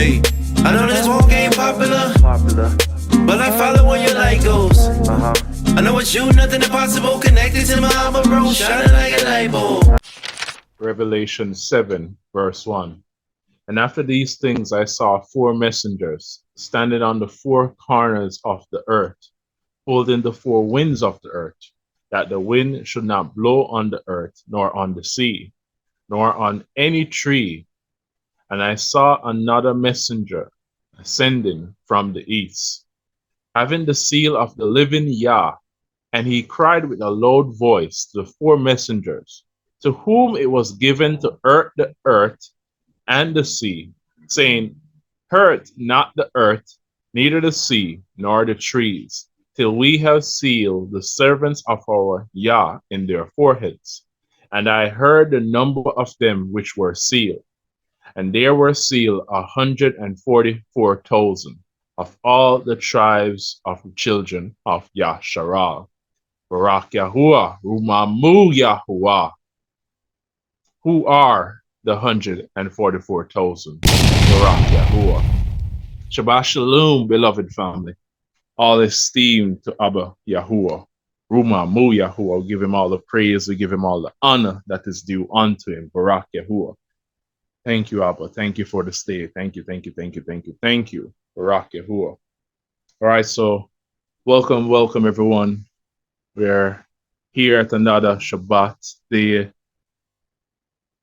Hey, I know this walk ain't popular, but I follow where your light goes. I know it's you, nothing impossible. Connected to my armor, bro, shining like a light bulb. Revelation 7, verse 1. And after these things I saw 4 messengers standing on the 4 corners of the earth, holding the 4 winds of the earth, that the wind should not blow on the earth, nor on the sea, nor on any tree. And I saw another messenger ascending from the east, having the seal of the living Yah, and he cried with a loud voice to the 4 messengers, to whom it was given to hurt the earth and the sea, saying, hurt not the earth, neither the sea, nor the trees, till we have sealed the servants of our Yah in their foreheads. And I heard the number of them which were sealed, and there were sealed 144,000 of all the tribes of the children of Yasharal. Barak Yahuwah, Rumamu Yahuwah, who are the 144,000. Barak Yahuwah. Shabbat Shalom, beloved family. All esteem to Abba Yahuwah. Rumamu Yahuwah. Give him all the praise. We give him all the honor that is due unto him. Barak Yahuwah. Thank you, Abba. Thank you for the stay. Thank you, thank you, thank you, thank you, thank you. Barak Yahuwah. All right, so welcome, everyone. We're here at another Shabbat day,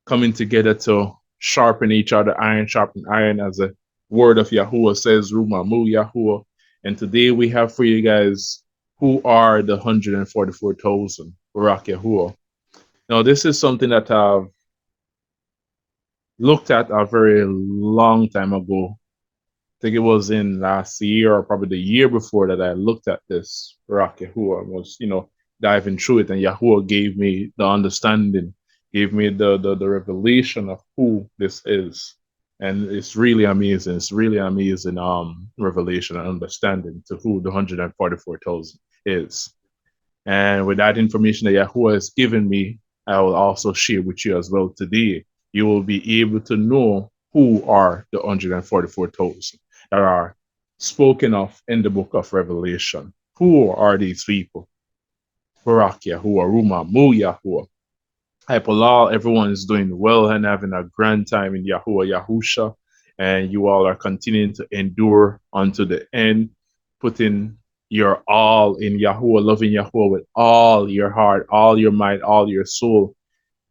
coming together to sharpen each other, iron sharpen iron, as the word of Yahuwah says, Rumamu Yahuwah. And today we have for you guys, who are the 144,000, Barak Yahuwah. Now, this is something that I've looked at a very long time ago. I think it was in last year or probably the year before that I looked at this. Barak Yahuwah was, diving through it, and Yahuwah gave me the understanding, gave me the revelation of who this is. And it's really amazing. It's really amazing revelation and understanding to who the 144,000 is. And with that information that Yahuwah has given me, I will also share with you as well today. You will be able to know who are the 144,000 that are spoken of in the book of Revelation. Who are these people? Barak Yahuwah, Rumamu Yahuwah. Hypolal, everyone is doing well and having a grand time in Yahuwah Yahusha, and you all are continuing to endure unto the end, putting your all in Yahuwah, loving Yahuwah with all your heart, all your might, all your soul,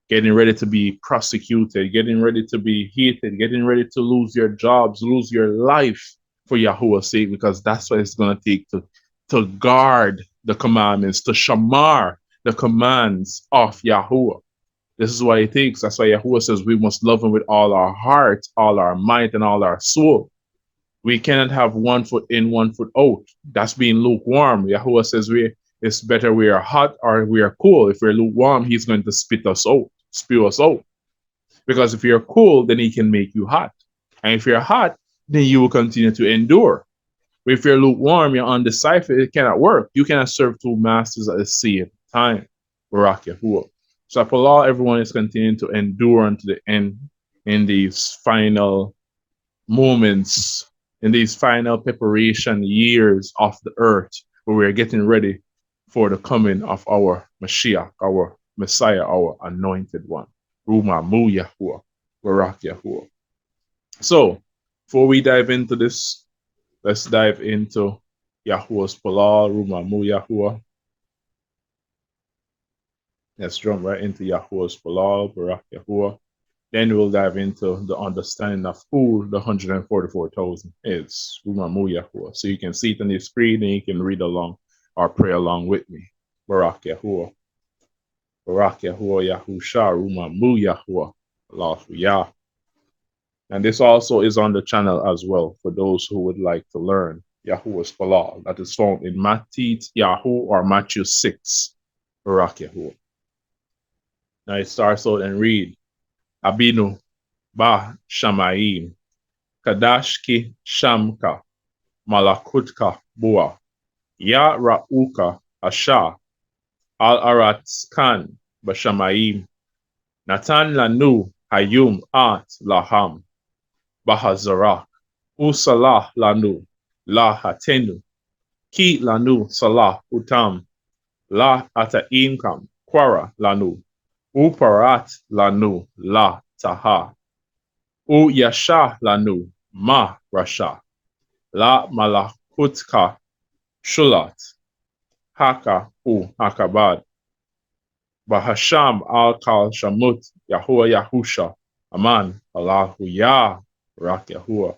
getting ready to be prosecuted, getting ready to be hated, getting ready to lose your jobs, lose your life for Yahuwah's sake, because that's what it's going to take to guard the commandments, to shamar the commands of Yahuwah. This is what it takes. That's why Yahuwah says we must love him with all our heart, all our might, and all our soul. We cannot have one foot in, one foot out. That's being lukewarm. Yahuwah says it's better we are hot or we are cool. If we're lukewarm, he's going to spit us out, spew us out. Because if you're cool, then he can make you hot. And if you're hot, then you will continue to endure. But if you're lukewarm, you're undeciphered, it cannot work. You cannot serve 2 masters at the same time. Barak Yahuwah. So for law, everyone is continuing to endure unto the end in these final moments, in these final preparation years of the earth, where we're getting ready for the coming of our Mashiach, our Messiah, our anointed one. Rumamu Yahuwah, Barak Yahuwah. So, before we dive into this, let's dive into Yahuwah's Palal, Rumamu Yahuwah. Let's jump right into Yahuwah's Palal, Barak Yahuwah. Then we'll dive into the understanding of who the 144,000 is, Rumamu Yahuwah. So you can see it on the screen and you can read along or pray along with me. Barak Yahuwah. Barak Yahuwah Yahusha, Rumamu Yahuwah, Allahu Yah. And this also is on the channel as well for those who would like to learn Yahuwah's Palal. That is found in Matthew Yahu or Matthew 6. Barak Yahuwah. Now it starts out and read, Abinu Ba Shamayim, Kadashki Shamka, Malakutka Bua, Ya Ra'uka Asha, Al Aratskan Bashamayim, Natan Lanu Hayum At Laham, Bahazarak, Usalah lanu, la hatenu, ki lanu salah utam, la ata income, quara lanu, uparat lanu, la taha, u yasha lanu, ma rasha, la malakutka, shulat, haka u hakabad, bahasham al kal shamut, Yahuwah Yahusha, aman, Allahu Yah, Rak Yahuwah.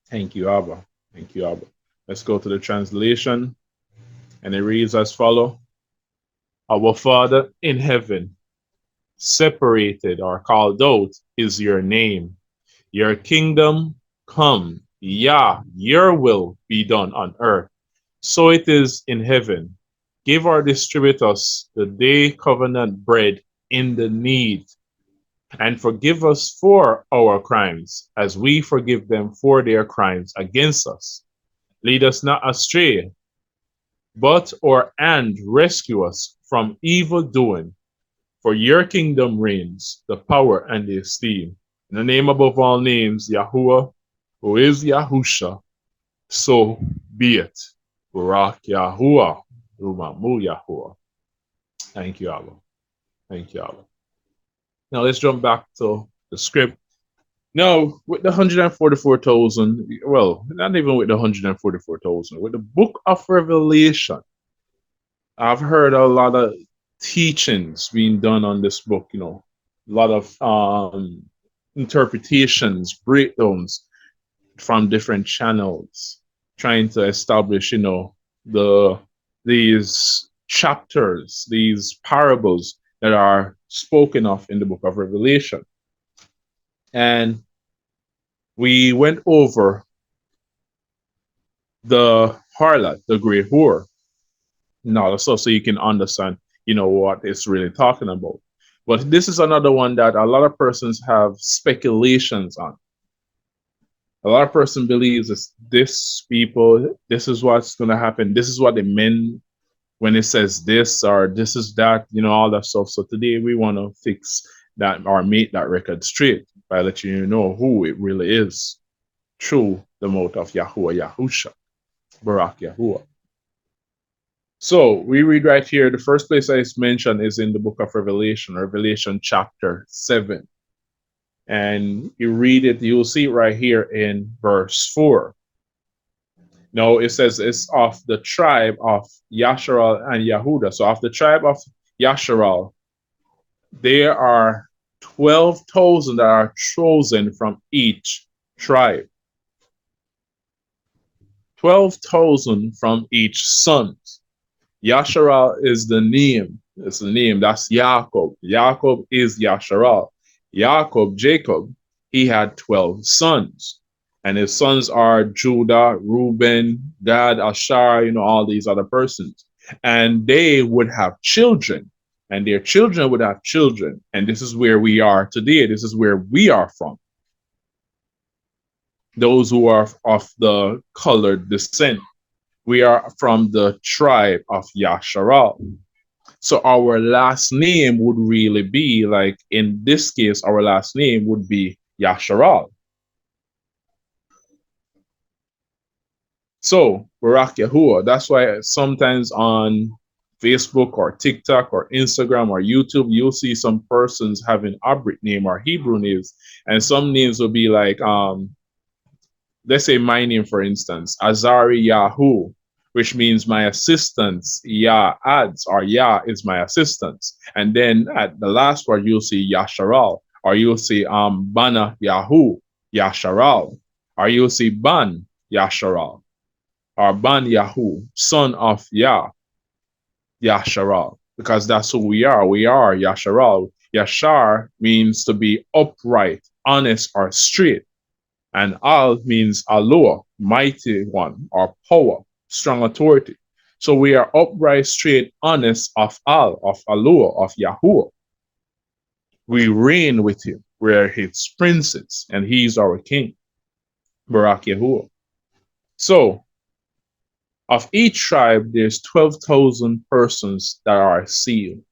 Thank you, Abba. Thank you, Abba. Let's go to the translation, and it reads as follow. Our Father in heaven, separated or called out is your name. Your kingdom come. Yah, your will be done on earth. So it is in heaven. Give our distributors the day covenant bread in the need, and forgive us for our crimes, as we forgive them for their crimes against us. Lead us not astray, but or and rescue us from evil doing. For your kingdom reigns, the power and the esteem. In the name above all names, Yahuwah, who is Yahusha, so be it. Barak Yahuwah, Rumamu Yahuwah. Thank you, Allah. Thank you, Allah. Now let's jump back to the script. Now, with the 144,000, well, not even with the 144,000, with the book of Revelation, I've heard a lot of teachings being done on this book, a lot of interpretations, breakdowns from different channels, trying to establish, the these chapters, these parables that are spoken of in the book of Revelation. And we went over the harlot, the great whore. Now, so you can understand, what it's really talking about. But this is another one that a lot of persons have speculations on. A lot of person believes it's this people, this is what's going to happen. This is what they meant when it says this or this is that, all that stuff. So today we want to fix that or make that record straight by letting you know who it really is through the mouth of Yahuwah Yahusha, Barak Yahuwah. So we read right here, the first place I mentioned is in the book of Revelation, Revelation chapter 7. And you read it, you'll see it right here in verse 4. Now it says it's of the tribe of Yasharal and Yehuda. So of the tribe of Yasharal, there are 12,000 that are chosen from each tribe. 12,000 from each son. Yasharal is the name. It's the name. That's Jacob. Jacob is Yasharal. Jacob, he had 12 sons. And his sons are Judah, Reuben, Gad, Asher, all these other persons. And they would have children. And their children would have children. And this is where we are today. This is where we are from. Those who are of the colored descent. We are from the tribe of Yasharal. So our last name would really be, like in this case, our last name would be Yasharal. So, Barak Yahuwah, that's why sometimes on Facebook or TikTok or Instagram or YouTube, you'll see some persons having Abrit name or Hebrew names. And some names will be like, let's say my name, for instance, Azari Yahu, which means my assistance. Yah adds, or Yah is my assistance. And then at the last word, you'll see Yasharal, or you'll see Bana Yahu, Yasharal, or you'll see Ban Yasharal, or Ban Yahu, son of Yah, Yasharal, because that's who we are. We are Yasharal. Yashar means to be upright, honest, or straight. And Al means Aloha, mighty one, or power, strong authority. So we are upright, straight, honest of Al, of Aloha, of Yahuwah. We reign with him. We are his princes, and he's our king, Barak Yahuwah. So, of each tribe, there's 12,000 persons that are sealed.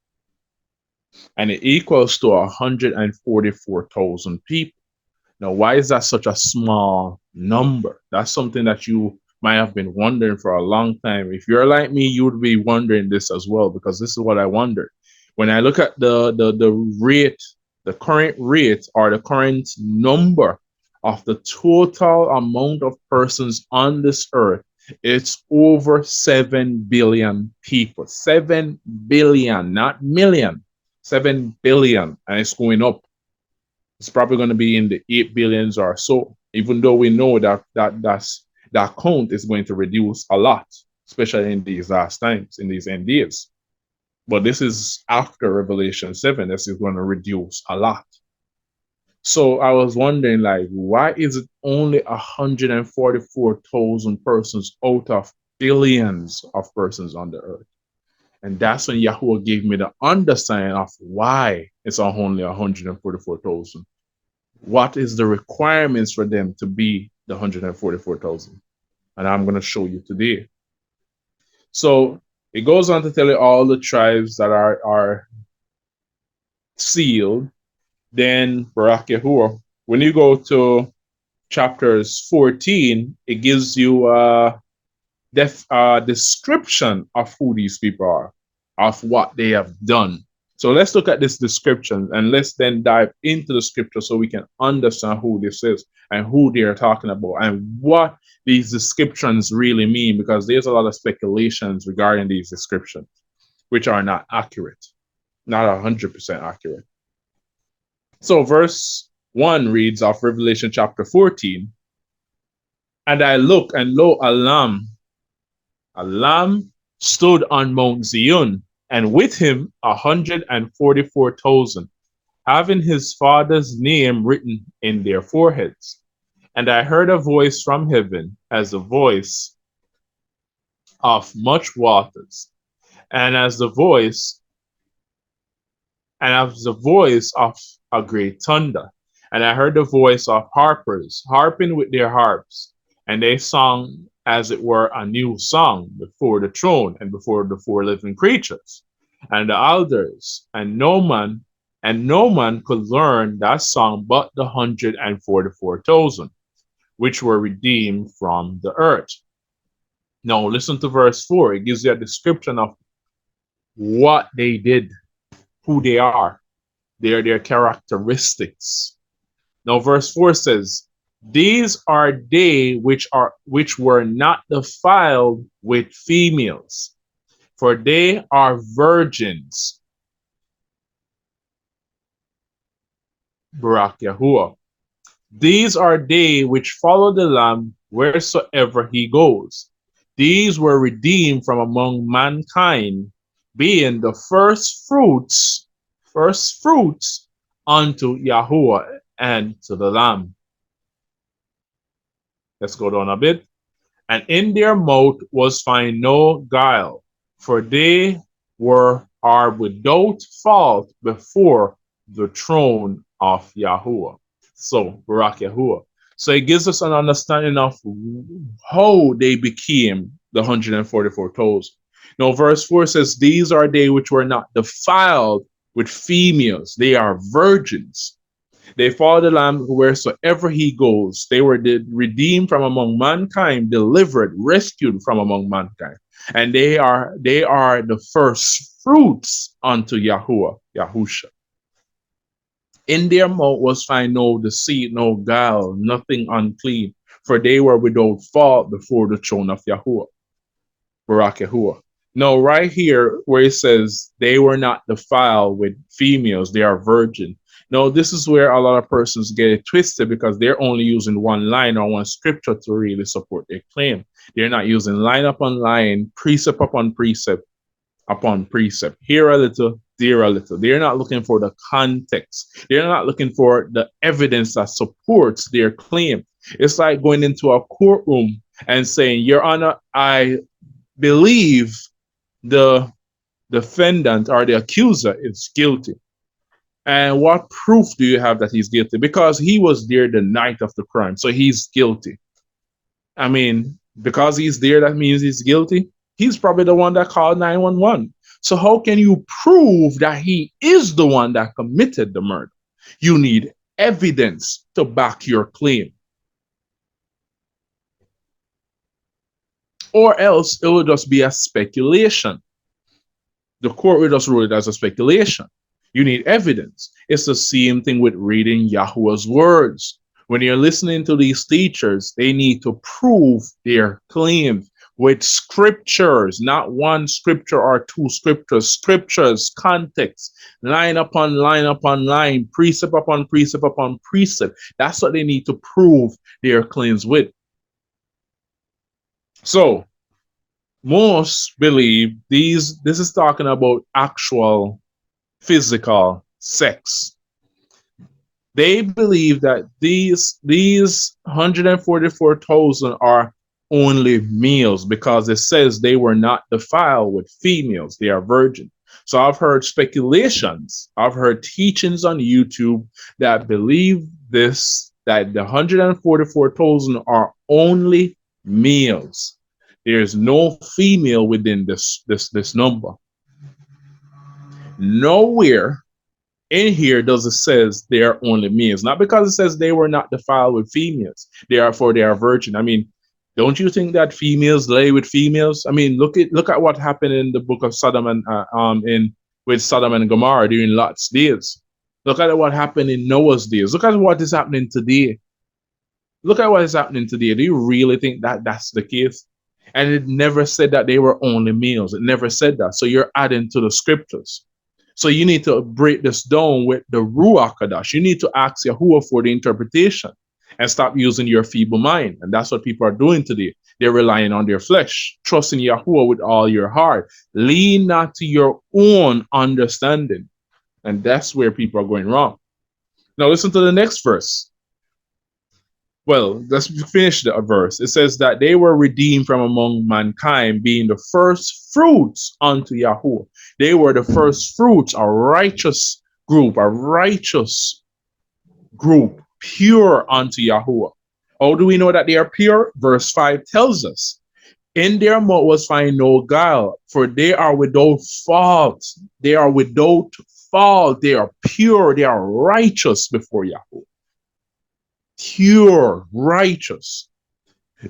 And it equals to 144,000 people. Now, why is that such a small number? That's something that you might have been wondering for a long time. If you're like me, you would be wondering this as well, because this is what I wondered. When I look at the rate, the current rate or the current number of the total amount of persons on this earth, it's over 7 billion people. 7 billion, not million. 7 billion. And it's going up. It's probably going to be in the 8 billions or so, even though we know that count is going to reduce a lot, especially in these last times, in these end days. But this is after Revelation 7. This is going to reduce a lot. So I was wondering, like, why is it only 144,000 persons out of billions of persons on the earth? And that's when Yahuwah gave me the understanding of why it's only 144,000. What is the requirements for them to be the 144,000? And I'm going to show you today. So it goes on to tell you all the tribes that are sealed. Then, Barak Yahuwah, when you go to chapters 14, it gives you a description of who these people are, of what they have done. So let's look at this description and let's then dive into the scripture so we can understand who this is and who they are talking about and what these descriptions really mean, because there's a lot of speculations regarding these descriptions, which are not accurate, not 100% accurate. So verse 1 reads of Revelation chapter 14, and I look, and lo, a lamb stood on Mount Zion, and with him 144,000, having his father's name written in their foreheads. And I heard a voice from heaven as the voice of much waters, and as the voice of a great thunder. And I heard the voice of harpers harping with their harps, and they sung as it were a new song before the throne and before the four living creatures and the elders, and no man could learn that song but the 144,000 which were redeemed from the earth. Now listen to verse 4. It gives you a description of what they did, who they are, their characteristics. Now verse 4 says, these are they which were not defiled with females, for they are virgins. Barak Yahuwah. These are they which follow the Lamb wheresoever he goes. These were redeemed from among mankind, being the first fruits unto Yahuwah and to the Lamb. Let's go down a bit. And in their mouth was found no guile, for they are without fault before the throne of Yahuwah. So, Barak Yahuwah. So it gives us an understanding of how they became the 144,000. Now, verse 4 says, these are they which were not defiled with females. They are virgins. They follow the Lamb wheresoever he goes. They were redeemed from among mankind, delivered, rescued from among mankind. And they are the first fruits unto Yahuwah, Yahusha. In their mouth was found no deceit, no guile, nothing unclean, for they were without fault before the throne of Yahuwah. Barak Yahuwah. Now, right here where it says they were not defiled with females, they are virgin. Now, this is where a lot of persons get it twisted, because they're only using one line or one scripture to really support their claim. They're not using line upon line, precept upon precept upon precept. Here a little, there a little. They're not looking for the context. They're not looking for the evidence that supports their claim. It's like going into a courtroom and saying, Your Honor, I believe the defendant or the accuser is guilty. And what proof do you have that he's guilty? Because he was there the night of the crime, so he's guilty. I mean, because he's there, that means he's guilty. He's probably the one that called 911. So how can you prove that he is the one that committed the murder? You need evidence to back your claim. Or else it will just be a speculation. The court will just rule it as a speculation. You need evidence. It's the same thing with reading Yahuwah's words. When you're listening to these teachers, they need to prove their claims with scriptures, not one scripture or two scriptures, scriptures, context, line upon line upon line, precept upon precept upon precept. That's what they need to prove their claims with. So, most believe this is talking about actual physical sex. They believe that these 144,000 are only males because it says they were not defiled with females. They are virgin. So I've heard speculations. I've heard teachings on YouTube that believe this, that the 144,000 are only males. There's no female within this number. Nowhere in here does it says they are only males. Not because it says they were not defiled with females. They are virgin. I mean, don't you think that females lay with females? I mean, look at what happened in the book of Sodom and with Sodom and Gomorrah during Lot's days. Look at what happened in Noah's days. Look at what is happening today. Look at what is happening today. Do you really think that that's the case? And it never said that they were only males. It never said that. So you're adding to the scriptures. So you need to break this down with the Ruach Hadash. You need to ask Yahuwah for the interpretation and stop using your feeble mind. And that's what people are doing today. They're relying on their flesh, trusting Yahuwah with all your heart. Lean not to your own understanding. And that's where people are going wrong. Now listen to the next verse. Well, let's finish the verse. It says that they were redeemed from among mankind, being the first fruits unto Yahuwah. They were the first fruits, a righteous group, pure unto Yahuwah. How do we know that they are pure? Verse 5 tells us, in their mouth was find no guile, for they are without fault. They are without fault. They are pure. They are righteous before Yahuwah. Pure, righteous.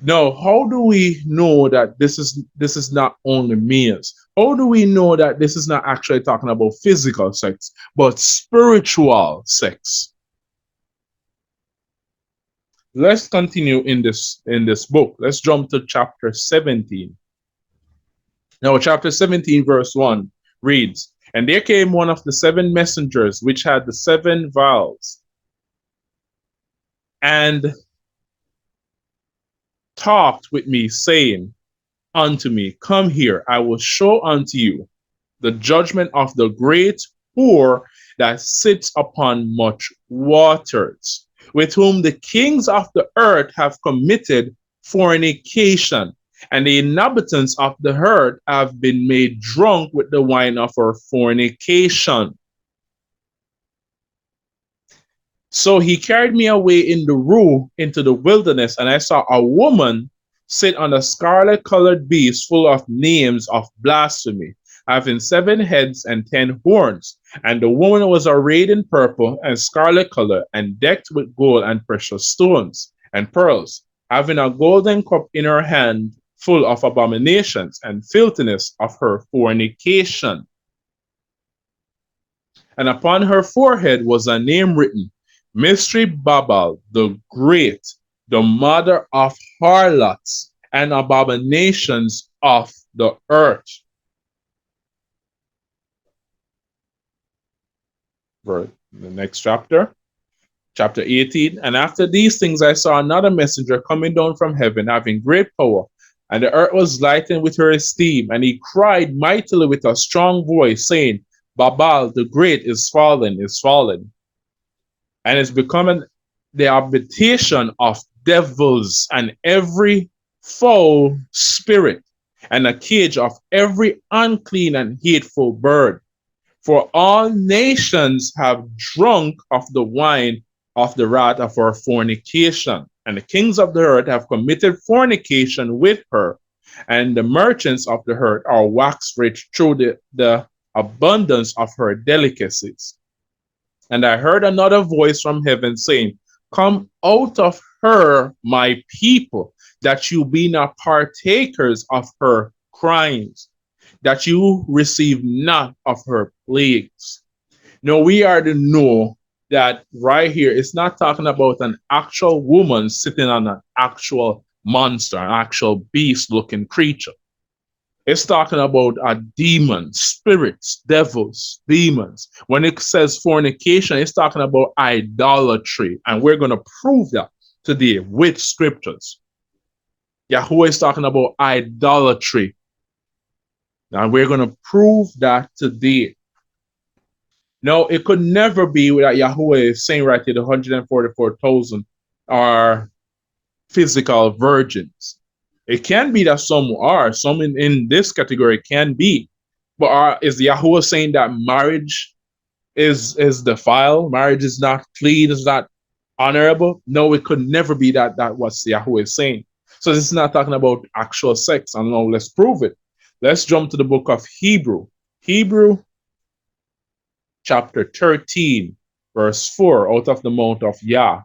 Now, how do we know that this is not only males? How do we know that this is not actually talking about physical sex, but spiritual sex? Let's continue in this book. Let's jump to chapter 17. Now, chapter 17, verse 1 reads, and there came one of the 7 messengers which had the 7 vials, and talked with me, saying unto me, come here, I will show unto you the judgment of the great whore that sits upon much waters, with whom the kings of the earth have committed fornication, and the inhabitants of the earth have been made drunk with the wine of her fornication. So he carried me away in the rue into the wilderness, and I saw a woman sit on a scarlet-colored beast full of names of blasphemy, having 7 heads and 10 horns. And the woman was arrayed in purple and scarlet color, and decked with gold and precious stones and pearls, having a golden cup in her hand full of abominations and filthiness of her fornication. And upon her forehead was a name written, Mystery Babel the Great, the mother of harlots and abominations of the earth. The next chapter, chapter 18. And after these things I saw another messenger coming down from heaven, having great power, and the earth was lightened with her esteem. And he cried mightily with a strong voice, saying, Babel the Great is fallen, and is becoming the habitation of devils and every foul spirit, and a cage of every unclean and hateful bird. For all nations have drunk of the wine of the wrath of her fornication, and the kings of the earth have committed fornication with her, and the merchants of the earth are waxed rich through the abundance of her delicacies. And I heard another voice from heaven saying, come out of her, my people, that you be not partakers of her crimes, that you receive not of her plagues. Now we are to know that right here, it's not talking about an actual woman sitting on an actual monster, an actual beast looking creature. It's talking about a demon, spirits, devils, demons. When it says fornication, it's talking about idolatry. And we're going to prove that today with scriptures. Yahweh is talking about idolatry. And we're going to prove that today. No, it could never be that Yahweh is saying right here, the 144,000 are physical virgins. It can be that some are, some in this category can be. But is Yahweh saying that marriage is defiled? Marriage is not clean, is not honorable? No, it could never be that what Yahweh is saying. So this is not talking about actual sex. And now let's prove it. Let's jump to the book of Hebrew. Hebrew chapter 13, verse 4, out of the mouth of Yah.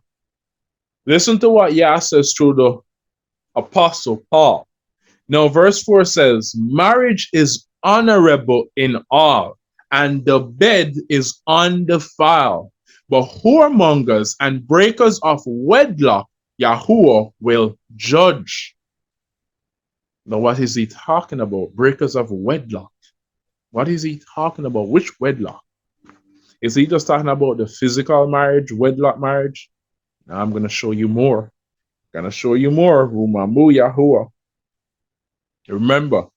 Listen to what Yah says through the apostle Paul. Now, verse 4 says, marriage is honorable in all, and the bed is undefiled. But whoremongers and breakers of wedlock, Yahuwah will judge. Now, what is he talking about? Breakers of wedlock. What is he talking about? Which wedlock? Is he just talking about the physical marriage, wedlock marriage? Now I'm going to show you more. I'm going to show you more. Rumamu Yahuwah. Remember,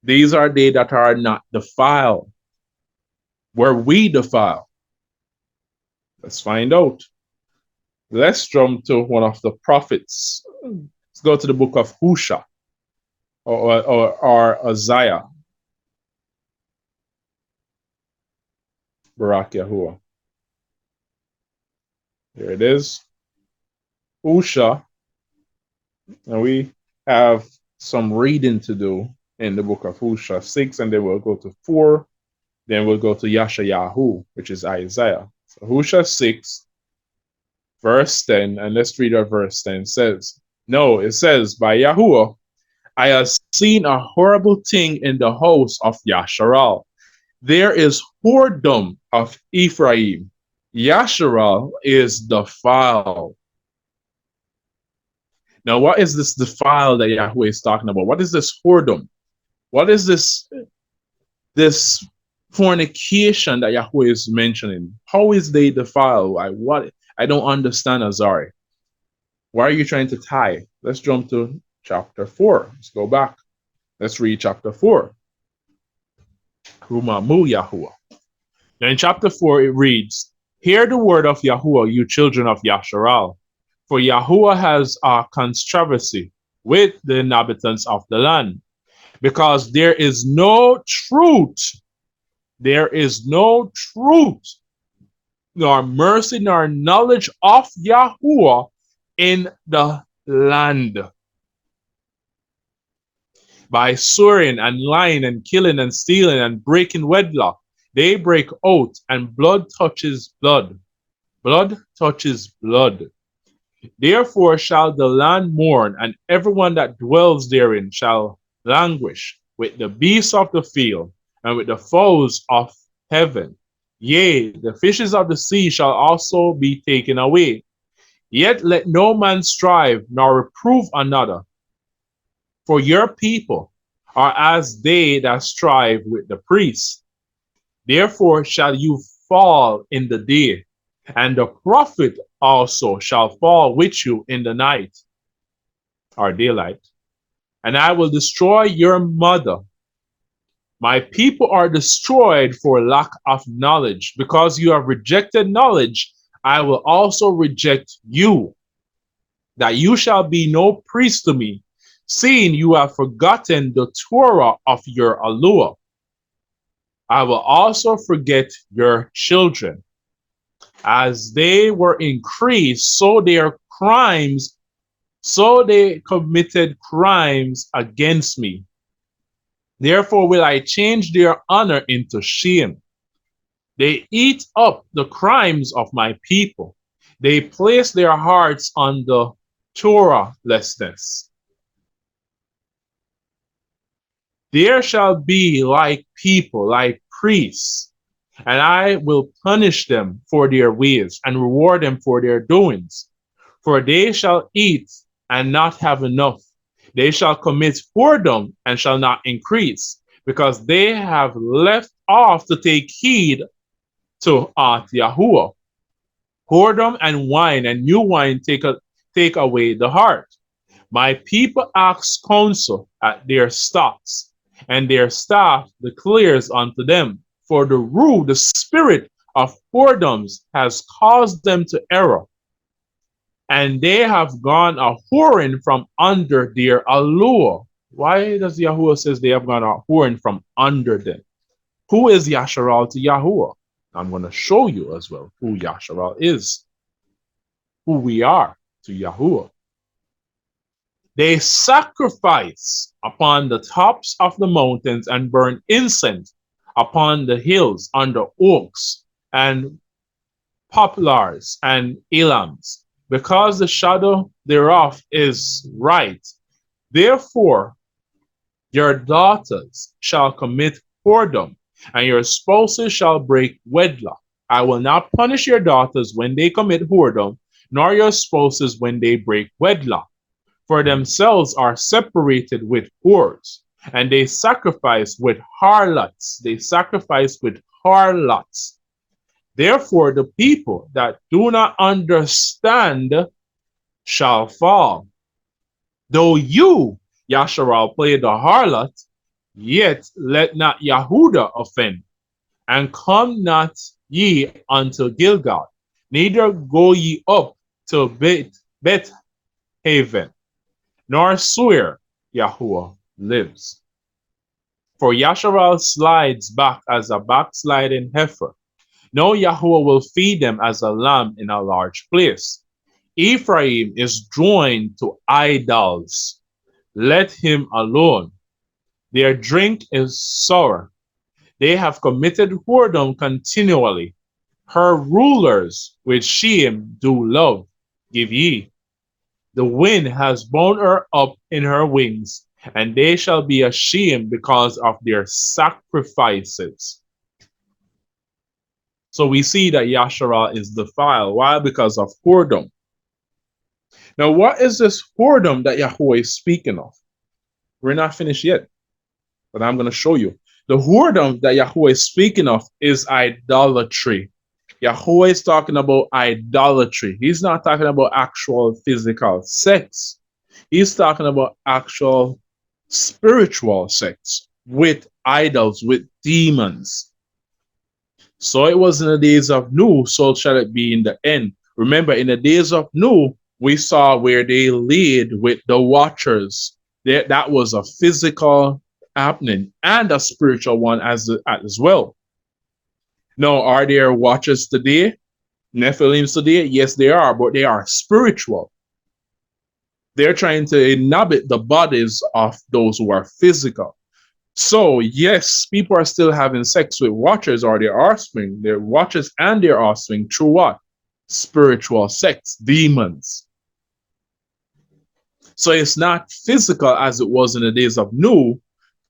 these are they that are not defiled. Were we defiled? Let's find out. Let's jump to one of the prophets. Let's go to the book of Husha or Isaiah. Barak Yahuwah. Here it is. Husha. And we have some reading to do in the book of Husha 6, and then we'll go to 4. Then we'll go to Yashayahu, which is Isaiah. So Husha 6, verse 10, and let's read what verse 10 says. No, it says, by Yahuwah, I have seen a horrible thing in the house of Yasharal. There is whoredom of Ephraim. Yasharal is defiled. Now, what is this defile that Yahweh is talking about? What is this whoredom? What is this fornication that Yahweh is mentioning? How is they defiled? I don't understand, Azari. Why are you trying to tie? Let's jump to chapter 4. Let's go back. Let's read chapter 4. Rumamu Yahuwah. Now in chapter 4 it reads, hear the word of Yahuwah, you children of Yasharal. For Yahuwah has a controversy with the inhabitants of the land, because there is no truth, nor mercy, nor knowledge of Yahuwah in the land. By swearing and lying and killing and stealing and breaking wedlock, they break oath, and blood touches blood. Blood touches blood. Therefore shall the land mourn, and everyone that dwells therein shall languish with the beasts of the field and with the foes of heaven. Yea, the fishes of the sea shall also be taken away. Yet let no man strive nor reprove another. For your people are as they that strive with the priests. Therefore shall you fall in the day, and the prophet also shall fall with you in the night, or daylight. And I will destroy your mother. My people are destroyed for lack of knowledge. Because you have rejected knowledge, I will also reject you, that you shall be no priest to me, seeing you have forgotten the Torah of your Alua. I will also forget your children. As they were increased, so they committed crimes against me. Therefore will I change their honor into shame, They eat up the crimes of my people. They place their hearts on the Torahlessness. There shall be like people, like priests, and I will punish them for their ways and reward them for their doings. For they shall eat and not have enough. They shall commit whoredom and shall not increase, because they have left off to take heed to Yahuwah. Whoredom and wine and new wine take away the heart. My people ask counsel at their stocks, and their staff declares unto them. For the spirit of whoredoms has caused them to error, and they have gone a whoring from under their allure. Why does Yahuwah says they have gone a whoring from under them? Who is Yasharal to Yahuwah? I'm going to show you as well who Yasharal is, who we are to Yahuwah. They sacrifice upon the tops of the mountains and burn incense upon the hills under oaks and poplars and elams, because the shadow thereof is right. Therefore, your daughters shall commit whoredom, and your spouses shall break wedlock. I will not punish your daughters when they commit whoredom, nor your spouses when they break wedlock. For themselves are separated with whores, and they sacrifice with harlots. They sacrifice with harlots. Therefore, the people that do not understand shall fall. Though you, Yasharal, play the harlot, yet let not Yahudah offend, and come not ye unto Gilgal, neither go ye up to Bet Haven, nor swear Yahuwah lives. For Yasharal slides back as a backsliding heifer. No, Yahuwah will feed them as a lamb in a large place. Ephraim is joined to idols. Let him alone. Their drink is sour. They have committed whoredom continually. Her rulers with shame do love. Give ye. The wind has borne her up in her wings, and they shall be ashamed because of their sacrifices. So we see that Yasharal is defiled. Why? Because of whoredom. Now, what is this whoredom that Yahweh is speaking of? We're not finished yet, but I'm going to show you. The whoredom that Yahweh is speaking of is idolatry. Yahweh is talking about idolatry. He's not talking about actual physical sex. He's talking about actual spiritual sex with idols, with demons. So it was in the days of Noah, so shall it be in the end. Remember, in the days of Noah, we saw where they laid with the watchers. That was a physical happening and a spiritual one as well. Now, are there watchers today? Nephilims today? Yes, they are, but they are spiritual. They're trying to inhabit the bodies of those who are physical. So, yes, people are still having sex with watchers or their offspring, their watchers and their offspring through what? Spiritual sex, demons. So it's not physical as it was in the days of Noah.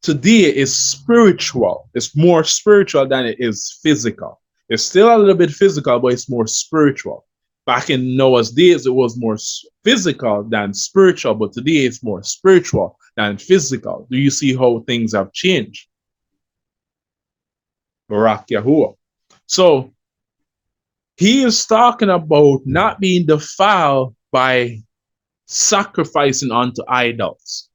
Today is spiritual. It's more spiritual than it is physical. It's still a little bit physical, but it's more spiritual. Back in Noah's days, it was more physical than spiritual, but today it's more spiritual than physical. Do you see how things have changed? Barak Yahuwah. So he is talking about not being defiled by sacrificing unto idols.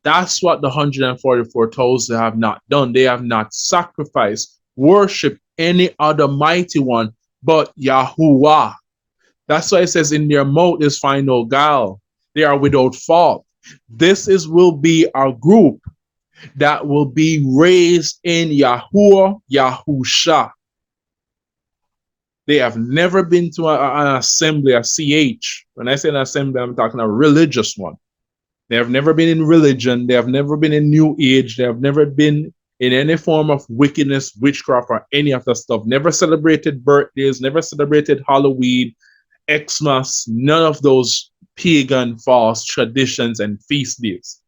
That's what the 144,000 have not done. They have not sacrificed, worship any other mighty one but Yahuwah. That's why it says in their mouth is find no guile. They are without fault. This will be our group that will be raised in Yahuwah, Yahusha. They have never been to an assembly, a CH. When I say an assembly, I'm talking a religious one. They have never been in religion. They have never been in New Age. They have never been in any form of wickedness, witchcraft, or any of that stuff. Never celebrated birthdays, never celebrated Halloween, Xmas, none of those pagan false traditions and feast days.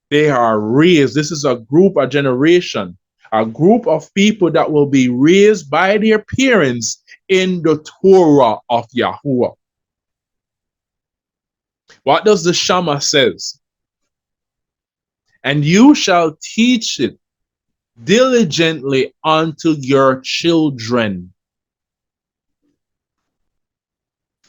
They are raised. This is a group, a generation, a group of people that will be raised by their parents in the Torah of Yahuwah. What does the Shama says? And you shall teach it diligently unto your children.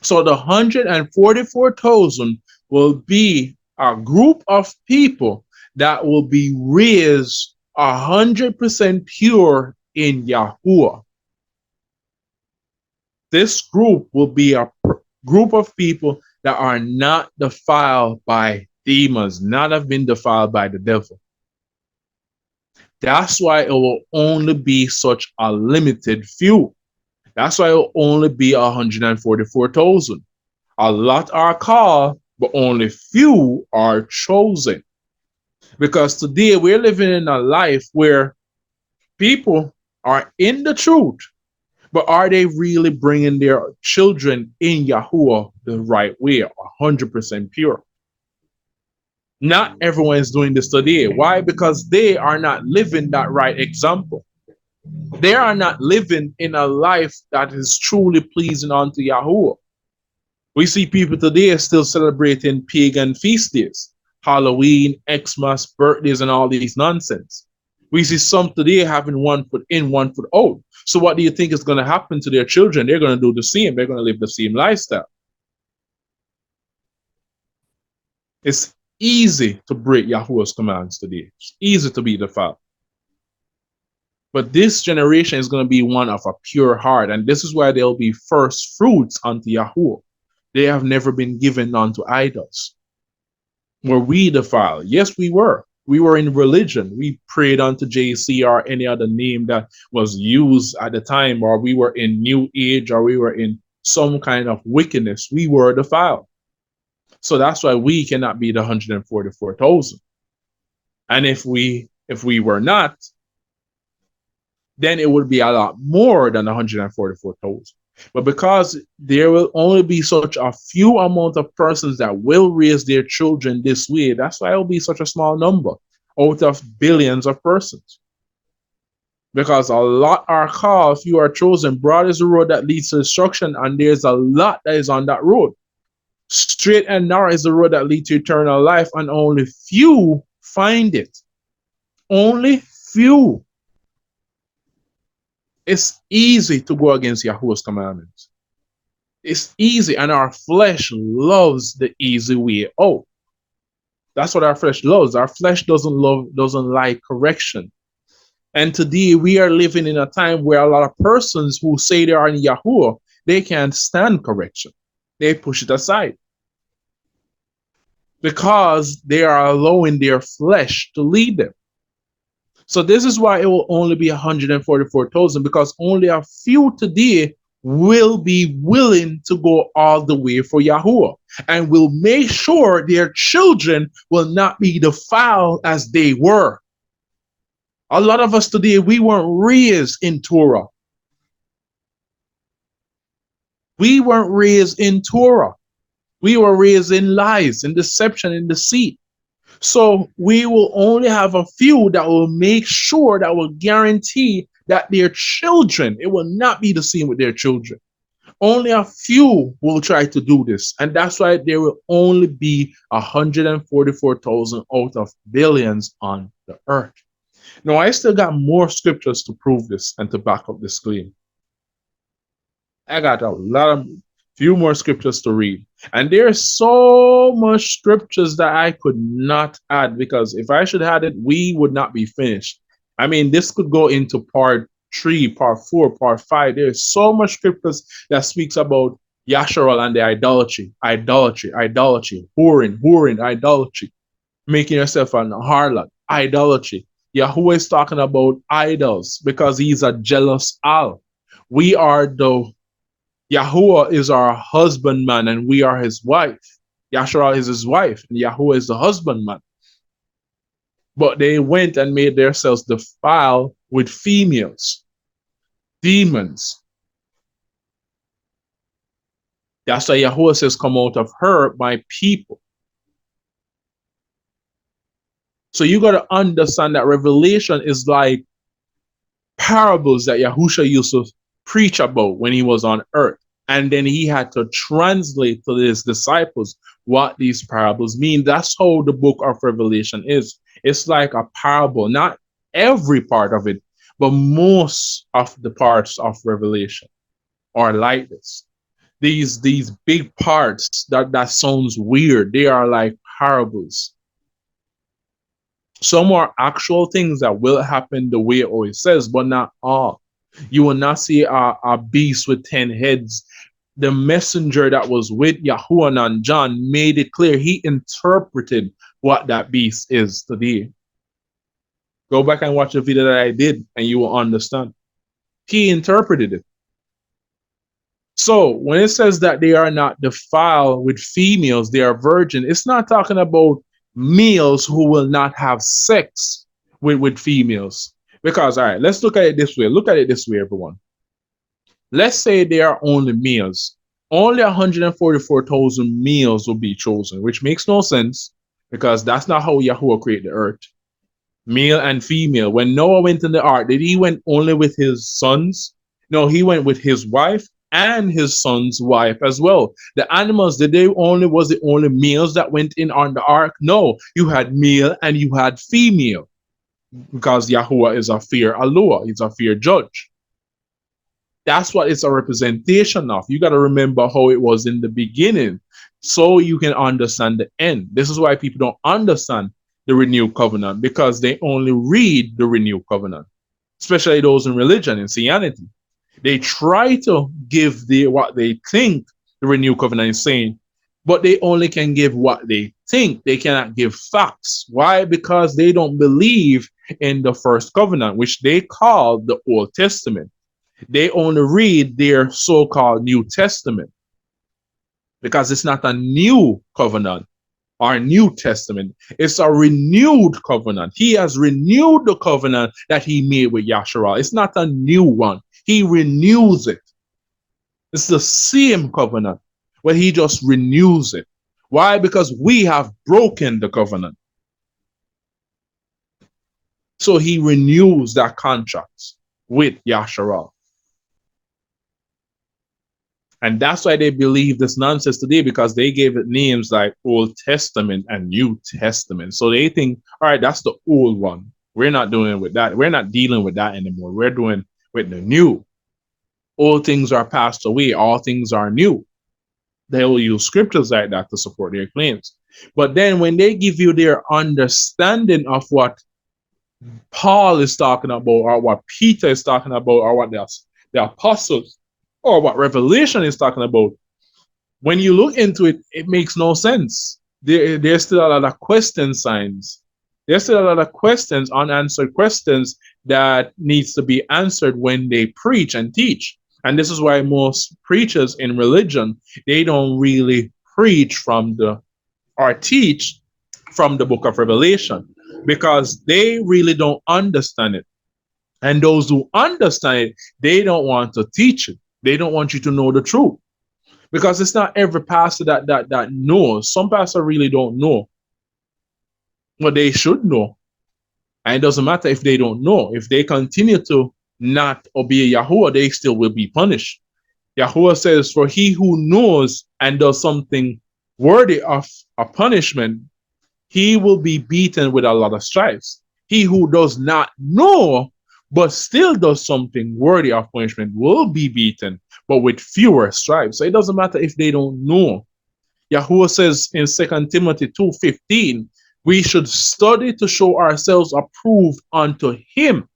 So the 144,000 will be a group of people that will be raised 100% pure in Yahuwah. This group will be a group of people that are not defiled by demons, not have been defiled by the devil. That's why it will only be such a limited few. That's why it will only be 144,000. A lot are called, but only few are chosen. Because today we're living in a life where people are in the truth, but are they really bringing their children in Yahuwah the right way, 100% pure? Not everyone is doing this today. Why? Because they are not living that right example. They are not living in a life that is truly pleasing unto Yahuwah. We see people today still celebrating pagan feast days, Halloween, Xmas, birthdays, and all these nonsense. We see some today having one foot in, one foot out. So what do you think is going to happen to their children? They're going to do the same. They're going to live the same lifestyle. It's easy to break Yahuwah's commands today. It's easy to be defiled. But this generation is going to be one of a pure heart. And this is why they'll be first fruits unto Yahuwah. They have never been given unto idols. Were we defiled? Yes, we were. We were in religion. We prayed unto JC or any other name that was used at the time, or we were in New Age, or we were in some kind of wickedness. We were defiled. So that's why we cannot be the 144,000. And if we were not, then it would be a lot more than 144,000. But because there will only be such a few amount of persons that will raise their children this way, that's why it will be such a small number out of billions of persons. Because a lot are called, few are chosen. Broad is the road that leads to destruction, and there's a lot that is on that road. Straight and narrow is the road that leads to eternal life, and only few find it. Only few. It's easy to go against Yahuwah's commandments. It's easy, and our flesh loves the easy way out. That's what our flesh loves. Our flesh doesn't like correction. And today we are living in a time where a lot of persons who say they are in Yahuwah, they can't stand correction. They push it aside because they are allowing their flesh to lead them. So this is why it will only be 144,000, because only a few today will be willing to go all the way for Yahuwah and will make sure their children will not be defiled as they were. A lot of us today, we weren't raised in Torah. We weren't raised in Torah. We were raised in lies, in deception, in deceit. So we will only have a few that will make sure, that will guarantee that their children, it will not be the same with their children. Only a few will try to do this. And that's why there will only be 144,000 out of billions on the earth. Now, I still got more scriptures to prove this and to back up this claim. I got a few more scriptures to read. And there's so much scriptures that I could not add, because if I should add it, we would not be finished. I mean, this could go into part 3, part 4, part 5. There's so much scriptures that speaks about Yasharal and the idolatry, whoring, idolatry, making yourself an harlot, idolatry. Yahuwah is talking about idols because he's a jealous Al. We are the Yahuwah is our husbandman and we are his wife. Yahshua is his wife and Yahuwah is the husbandman. but they went and made themselves defile with females, demons. That's why Yahuwah says, come out of her, my people. So you got to understand that revelation is like parables that Yahusha used to preach about when he was on earth. And then he had to translate to his disciples what these parables mean. That's how the book of Revelation is. It's like a parable, not every part of it, but most of the parts of Revelation are like this. These big parts that sounds weird, they are like parables. Some are actual things that will happen the way it always says, but not all. You will not see a beast with 10 heads. The messenger that was with Yahuwah and John made it clear. He interpreted what that beast is today. Go back and watch the video that I did, and you will understand. He interpreted it. So when it says that they are not defiled with females, they are virgin, it's not talking about males who will not have sex with females. Because, all right, let's look at it this way. Look at it this way, everyone. Let's say they are only males. Only 144,000 males will be chosen, which makes no sense because that's not how Yahuwah created the earth. Male and female. When Noah went in the ark, did he went only with his sons? No, he went with his wife and his son's wife as well. The animals, was it only males that went in on the ark? No, you had male and you had female because Yahuwah is a fair Alua, he's a fair judge. That's what it's a representation of. You got to remember how it was in the beginning so you can understand the end. This is why people don't understand the renewed covenant because they only read the renewed covenant, especially those in religion and Christianity. They try to give what they think the renewed covenant is saying, but they only can give what they think. They cannot give facts. Why? Because they don't believe in the first covenant, which they call the Old Testament. They only read their so-called New Testament because it's not a new covenant or New Testament. It's a renewed covenant. He has renewed the covenant that he made with Yahshua. It's not a new one. He renews it. It's the same covenant, but he just renews it. Why? Because we have broken the covenant. So he renews that contract with Yahshua. And that's why they believe this nonsense today, because they gave it names like Old Testament and New Testament. So they think, all right, that's the old one. We're not doing it with that. We're not dealing with that anymore. We're doing with the new. All things are passed away. All things are new. They will use scriptures like that to support their claims. But then when they give you their understanding of what Paul is talking about, or what Peter is talking about, or what the apostles, or what Revelation is talking about, when you look into it, it makes no sense. There's still a lot of question signs. There's still a lot of questions, unanswered questions that needs to be answered when they preach and teach. And this is why most preachers in religion, they don't really preach or teach from the book of Revelation because they really don't understand it. And those who understand it, they don't want to teach it. They don't want you to know the truth because it's not every pastor that knows. Some pastors really don't know, but they should know. And it doesn't matter if they don't know. If they continue to not obey Yahuwah, they still will be punished. Yahuwah says, for he who knows and does something worthy of a punishment, he will be beaten with a lot of stripes. He who does not know but still does something worthy of punishment will be beaten, but with fewer stripes. So it doesn't matter if they don't know. Yahuwah says in 2 Timothy 2:15, we should study to show ourselves approved unto him,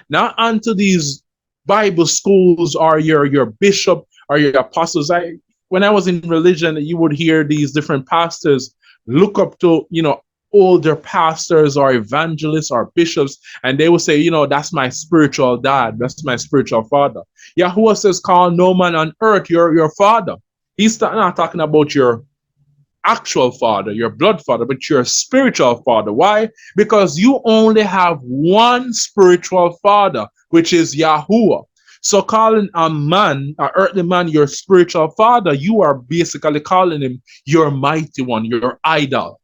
not unto these Bible schools or your bishop or your apostles. When I was in religion, you would hear these different pastors look up to, older pastors or evangelists or bishops, and they will say, that's my spiritual dad, that's my spiritual father. Yahuwah says, call no man on earth your father. He's not talking about your actual father, your blood father, but your spiritual father. Why? Because you only have one spiritual father, which is Yahuwah. So calling a man, an earthly man, your spiritual father, you are basically calling him your mighty one, your idol.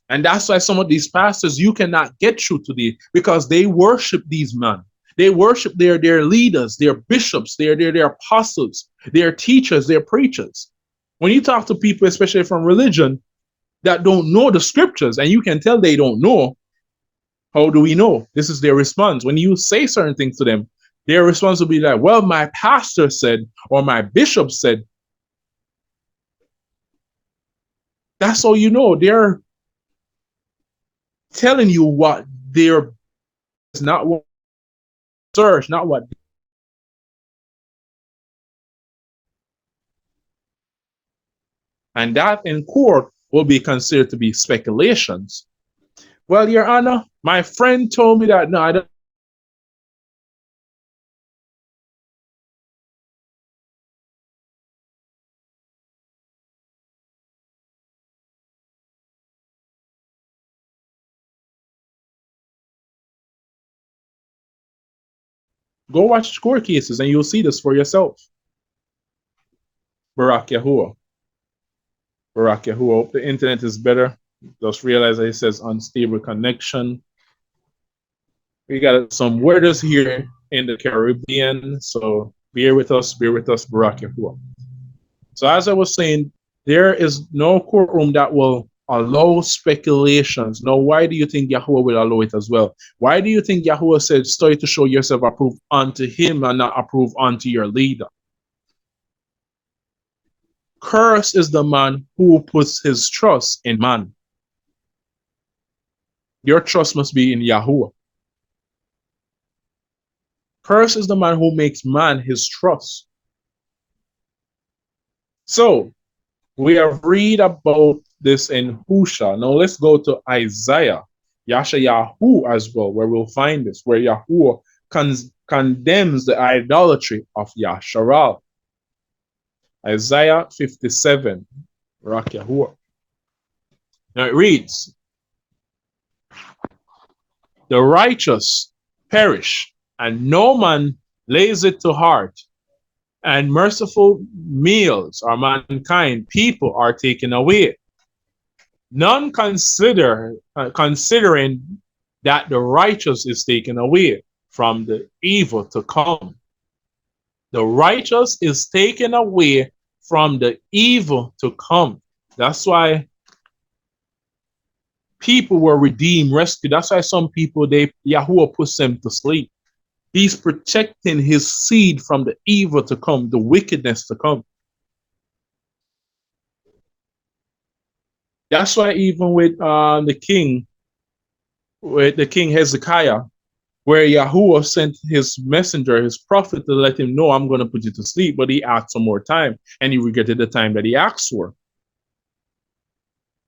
And that's why some of these pastors you cannot get through today, because they worship these men. They worship their leaders, their bishops, their apostles, their teachers, their preachers. When you talk to people, especially from religion, that don't know the scriptures, and you can tell they don't know, how do we know? This is their response. When you say certain things to them, their response will be like, well, my pastor said, or my bishop said. That's all you know. They're telling you what they're not what search, not what. And that in court will be considered to be speculations. Well, Your Honor, my friend told me that. No, I don't. Go watch court cases and you'll see this for yourself. Barak Yahuwah. Barak Yahuwah. Hope the internet is better. Just realize that it says unstable connection. We got some weathers here in the Caribbean, so bear with us, Barak Yahuwah. So as I was saying, there is no courtroom that will allow speculations. Now, why do you think Yahuwah will allow it as well? Why do you think Yahuwah said, study to show yourself approved unto him and not approved unto your leader? Cursed is the man who puts his trust in man. Your trust must be in Yahuwah. Cursed is the man who makes man his trust. So, we have read about this in Husha. Now let's go to Isaiah, Yashayahu as well, where we'll find this, where Yahuwah condemns the idolatry of Yasharal. Isaiah 57, Rak Yahuwah. Now it reads, the righteous perish, and no man lays it to heart, and merciful meals or mankind, people are taken away. None considering that the righteous is taken away from the evil to come. The righteous is taken away from the evil to come. That's why people were redeemed, rescued. That's why some people, Yahuwah puts them to sleep. He's protecting his seed from the evil to come, the wickedness to come. That's why even with the king Hezekiah, where Yahuwah sent his messenger, his prophet, to let him know, I'm going to put you to sleep, but he asked for more time, and he regretted the time that he asked for.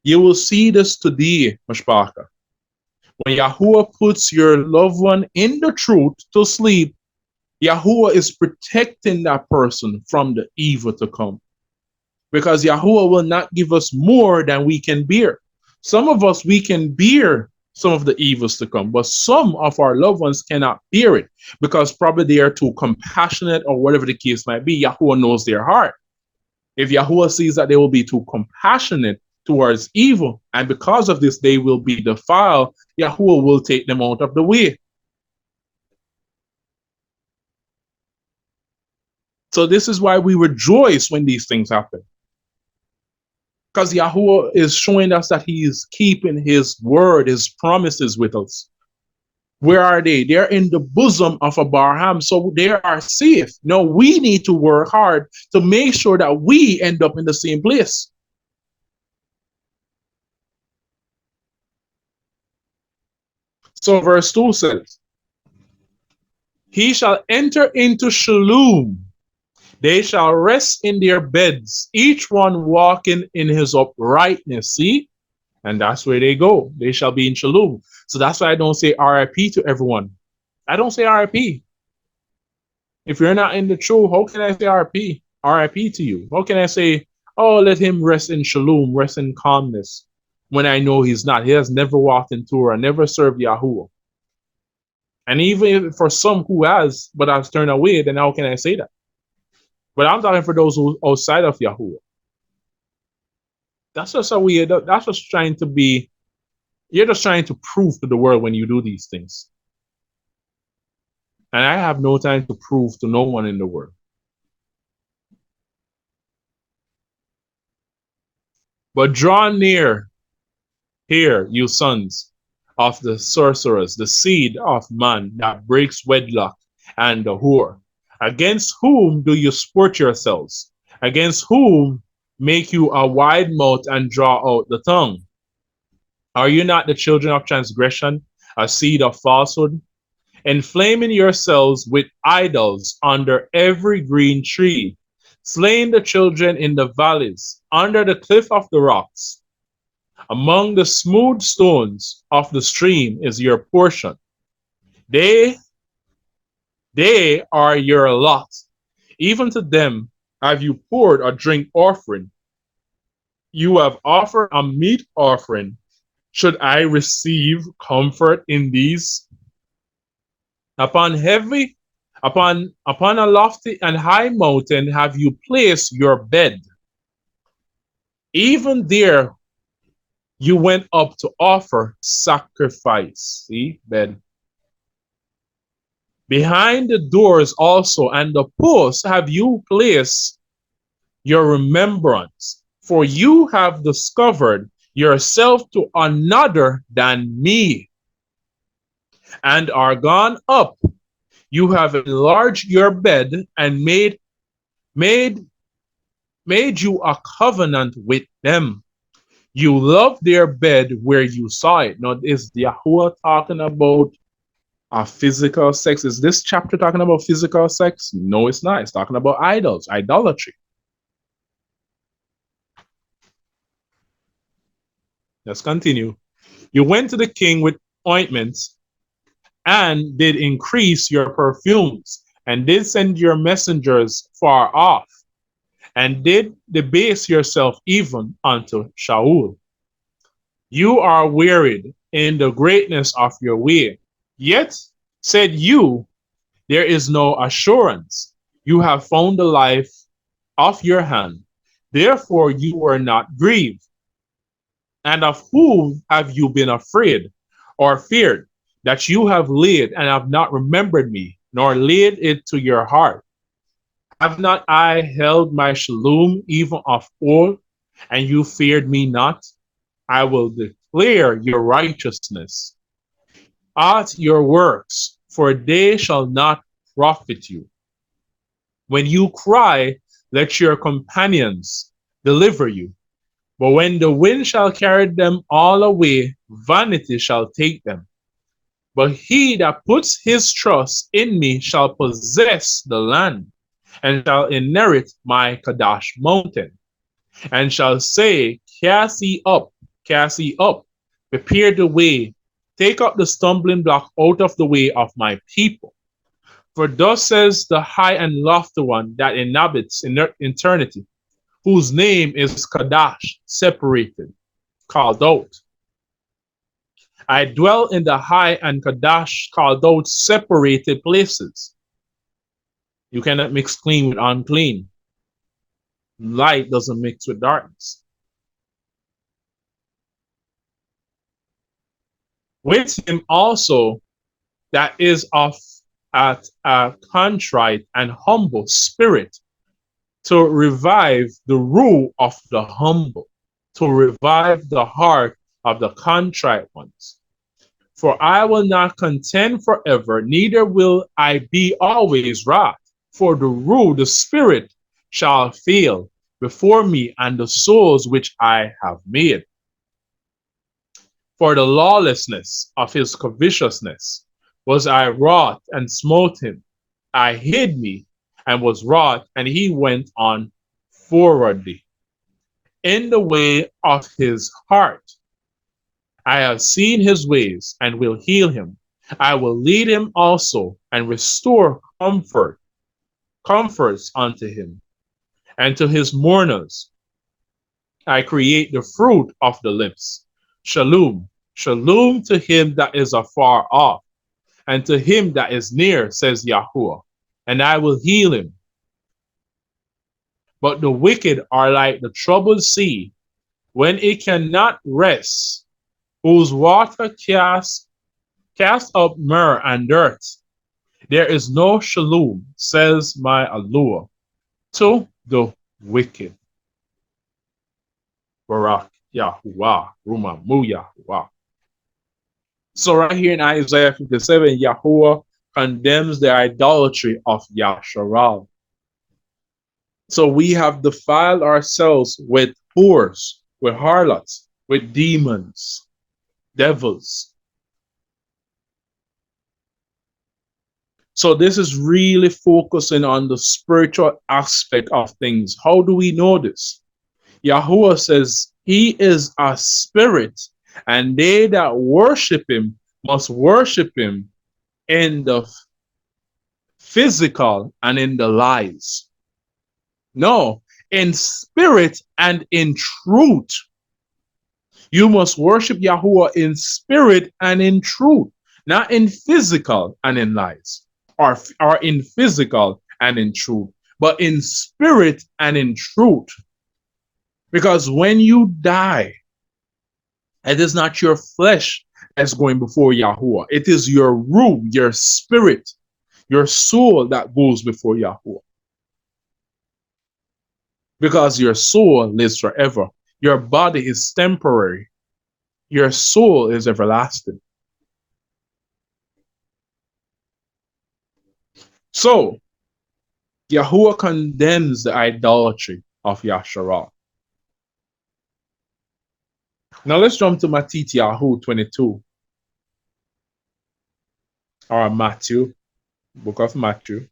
You will see this today, Mashbaka. When Yahuwah puts your loved one in the truth to sleep, Yahuwah is protecting that person from the evil to come. Because Yahuwah will not give us more than we can bear. Some of us, we can bear some of the evils to come, but some of our loved ones cannot bear it because probably they are too compassionate or whatever the case might be. Yahuwah knows their heart. If Yahuwah sees that they will be too compassionate towards evil, and because of this they will be defiled, Yahuwah will take them out of the way. So this is why we rejoice when these things happen. Because Yahuwah is showing us that he is keeping his word, his promises with us. Where are they? They're in the bosom of Abraham, so they are safe. Now we need to work hard to make sure that we end up in the same place. So verse 2 says, he shall enter into Shalom. They shall rest in their beds, each one walking in his uprightness. See? And that's where they go. They shall be in Shalom. So that's why I don't say RIP to everyone. I don't say RIP. If you're not in the truth, how can I say RIP? RIP to you? How can I say, Oh, let him rest in shalom, rest in calmness, when I know he's not. He has never walked in Torah, never served Yahuwah. And even for some who has, but has turned away, then how can I say that? But I'm talking for those who outside of Yahuwah. That's just a weird, that's just trying to be, you're just trying to prove to the world when you do these things. And I have no time to prove to no one in the world. But draw near here, you sons of the sorcerers, the seed of man that breaks wedlock and the whore. Against whom do you sport yourselves? Against whom make you a wide mouth and draw out the tongue? Are you not the children of transgression, a seed of falsehood? Inflaming yourselves with idols under every green tree, slaying the children in the valleys, under the cliff of the rocks. Among the smooth stones of the stream is your portion. They are your lot. Even to them have you poured a drink offering. You have offered a meat offering. Should I receive comfort in these? Upon a lofty and high mountain have you placed your bed. Even there you went up to offer sacrifice. See, bed. Behind the doors also and the posts have you placed your remembrance, for you have discovered yourself to another than me, and are gone up. You have enlarged your bed and made you a covenant with them. You love their bed where you saw it. Now, is Yahuwah talking about physical sex? Is this chapter talking about physical sex? No, it's not. It's talking about idols, idolatry. Let's continue. You went to the king with ointments and did increase your perfumes, and did send your messengers far off, and did debase yourself even unto Shaul. You are wearied in the greatness of your way. Yet said you, there is no assurance. You have found the life of your hand. Therefore you were not grieved. And of whom have you been afraid or feared, that you have laid and have not remembered me, nor laid it to your heart? Have not I held my shalom even of old, and you feared me not? I will declare your righteousness at your works, for they shall not profit you. When you cry, let your companions deliver you. But when the wind shall carry them all away, vanity shall take them. But he that puts his trust in me shall possess the land, and shall inherit my Kadash mountain, and shall say, cast ye up, prepare the way, take up the stumbling block out of the way of my people. For thus says the high and lofty one that inhabits in eternity, whose name is Kadash, separated, called out. I dwell in the high and Kadash, called out, separated places. You cannot mix clean with unclean. Light doesn't mix with darkness. With him also that is of at a contrite and humble spirit, to revive the rule of the humble, to revive the heart of the contrite ones. For I will not contend forever, neither will I be always wrath. For the spirit shall fail before me, and the souls which I have made. For the lawlessness of his covetousness was I wroth and smote him. I hid me and was wroth, and he went on forwardly in the way of his heart. I have seen his ways and will heal him. I will lead him also and restore comforts unto him and to his mourners. I create the fruit of the lips. Shalom. Shalom to him that is afar off, and to him that is near, says Yahuwah, and I will heal him. But the wicked are like the troubled sea, when it cannot rest, whose water cast up myrrh and dirt. There is no shalom, says my Allah, to the wicked. Barak Yahuwah, Rumamu Yahuwah. So right here in Isaiah 57, Yahuwah condemns the idolatry of Yasharal. So we have defiled ourselves with whores, with harlots, with demons, devils. So this is really focusing on the spiritual aspect of things. How do we know this? Yahuwah says he is a spirit, and they that worship him must worship him in the physical and in the lies. No, in spirit and in truth. You must worship Yahuwah in spirit and in truth, not in physical and in lies, or in physical and in truth, but in spirit and in truth. Because when you die, it is not your flesh that's going before Yahuwah. It is your ruh, your spirit, your soul that goes before Yahuwah. Because your soul lives forever. Your body is temporary. Your soul is everlasting. So, Yahuwah condemns the idolatry of Yasharal. Now let's jump to Matityahu 22. Or Matthew, book of Matthew.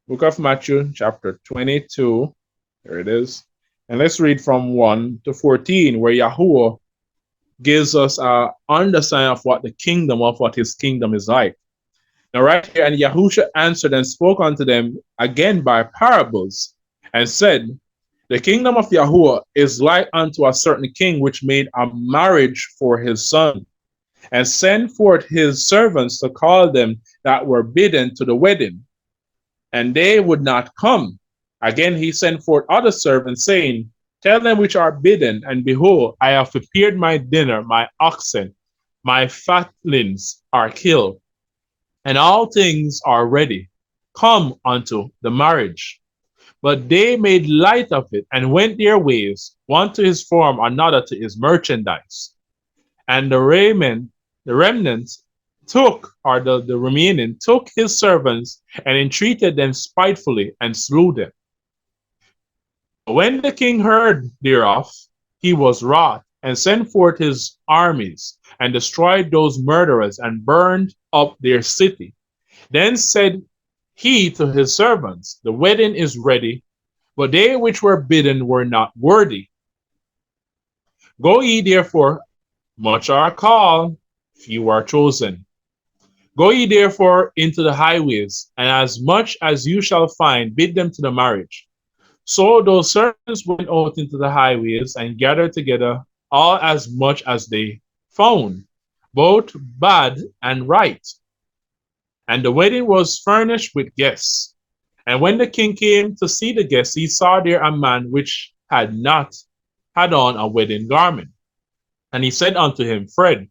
Book of Matthew, chapter 22. There it is. And let's read from 1 to 14, where Yahuwah gives us an understanding of what the kingdom, of what his kingdom is like. Now right here, and Yahusha answered and spoke unto them again by parables, and said, the kingdom of Yahuwah is like unto a certain king which made a marriage for his son, and sent forth his servants to call them that were bidden to the wedding, and they would not come. Again he sent forth other servants, saying, tell them which are bidden, and behold, I have prepared my dinner, my oxen, my fatlings are killed, and all things are ready. Come unto the marriage. But they made light of it, and went their ways, one to his farm, another to his merchandise. And the remnant took, or the remaining, took his servants, and entreated them spitefully, and slew them. When the king heard thereof, he was wroth, and sent forth his armies, and destroyed those murderers, and burned up their city. Then said he to his servants, the wedding is ready, but they which were bidden were not worthy. Go ye therefore, much are called, few are chosen. Go ye therefore into the highways, and as much as you shall find, bid them to the marriage. So those servants went out into the highways, and gathered together all as much as they found, both bad and right. And the wedding was furnished with guests. And when the king came to see the guests, he saw there a man which had not had on a wedding garment. And he said unto him, Friend,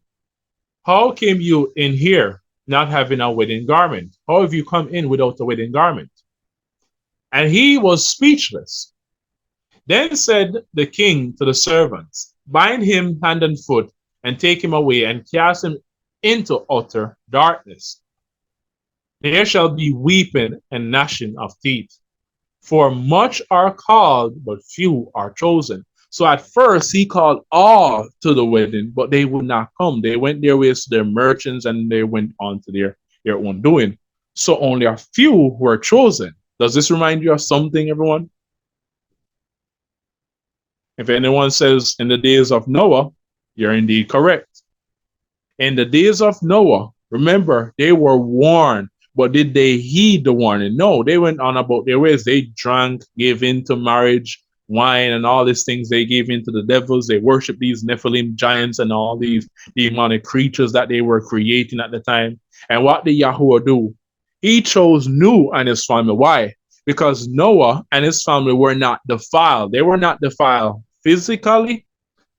how came you in here not having a wedding garment? How have you come in without a wedding garment? And he was speechless. Then said the king to the servants, Bind him hand and foot, and take him away, and cast him into utter darkness. There shall be weeping and gnashing of teeth. For much are called, but few are chosen. So at first he called all to the wedding, but they would not come. They went their ways to their merchants, and they went on to their own doing. So only a few were chosen. Does this remind you of something, everyone? If anyone says in the days of Noah, you're indeed correct. In the days of Noah, remember, they were warned. But did they heed the warning? No, they went on about their ways. They drank, gave in to marriage, wine and all these things they gave into the devils. They worship these Nephilim giants and all these demonic creatures that they were creating at the time. And what did Yahuwah do? He chose Noah and his family. Why? Because Noah and his family were not defiled. They were not defiled physically,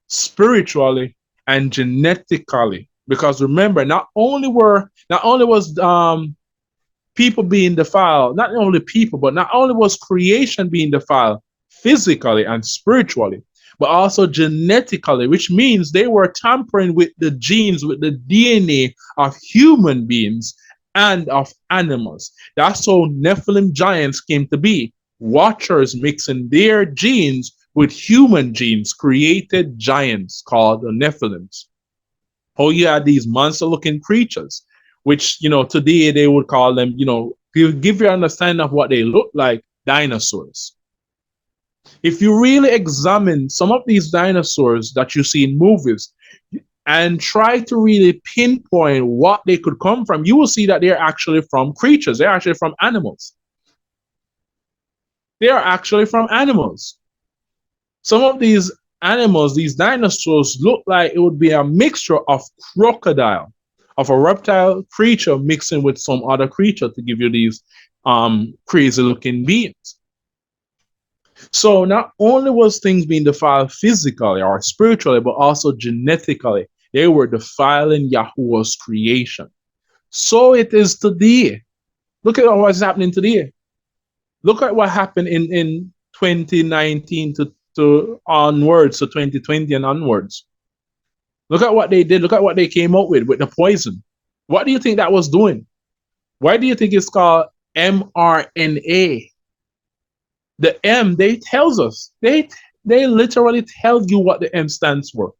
spiritually, and genetically. Because remember, not only was people being defiled, not only people, but not only was creation being defiled physically and spiritually, but also genetically, which means they were tampering with the genes, with the DNA of human beings and of animals. That's how Nephilim giants came to be. Watchers mixing their genes with human genes created giants called the Nephilims. Oh, you had these monster-looking creatures, which, today they would call them, to give you an understanding of what they look like, dinosaurs. If you really examine some of these dinosaurs that you see in movies and try to really pinpoint what they could come from, you will see that they're actually from creatures. They're actually from animals. They are actually from animals. Some of these animals, these dinosaurs, look like it would be a mixture of crocodile, of a reptile creature mixing with some other creature to give you these crazy looking beings. So not only was things being defiled physically or spiritually, but also genetically. They were defiling Yahuwah's creation. So it is today. Look at what's happening today. Look at what happened in 2019 to onwards, to 2020 and onwards. Look at what they did. Look at what they came up with the poison. What do you think that was doing? Why do you think it's called mRNA? The M, they tells us. They literally tell you what the M stands for.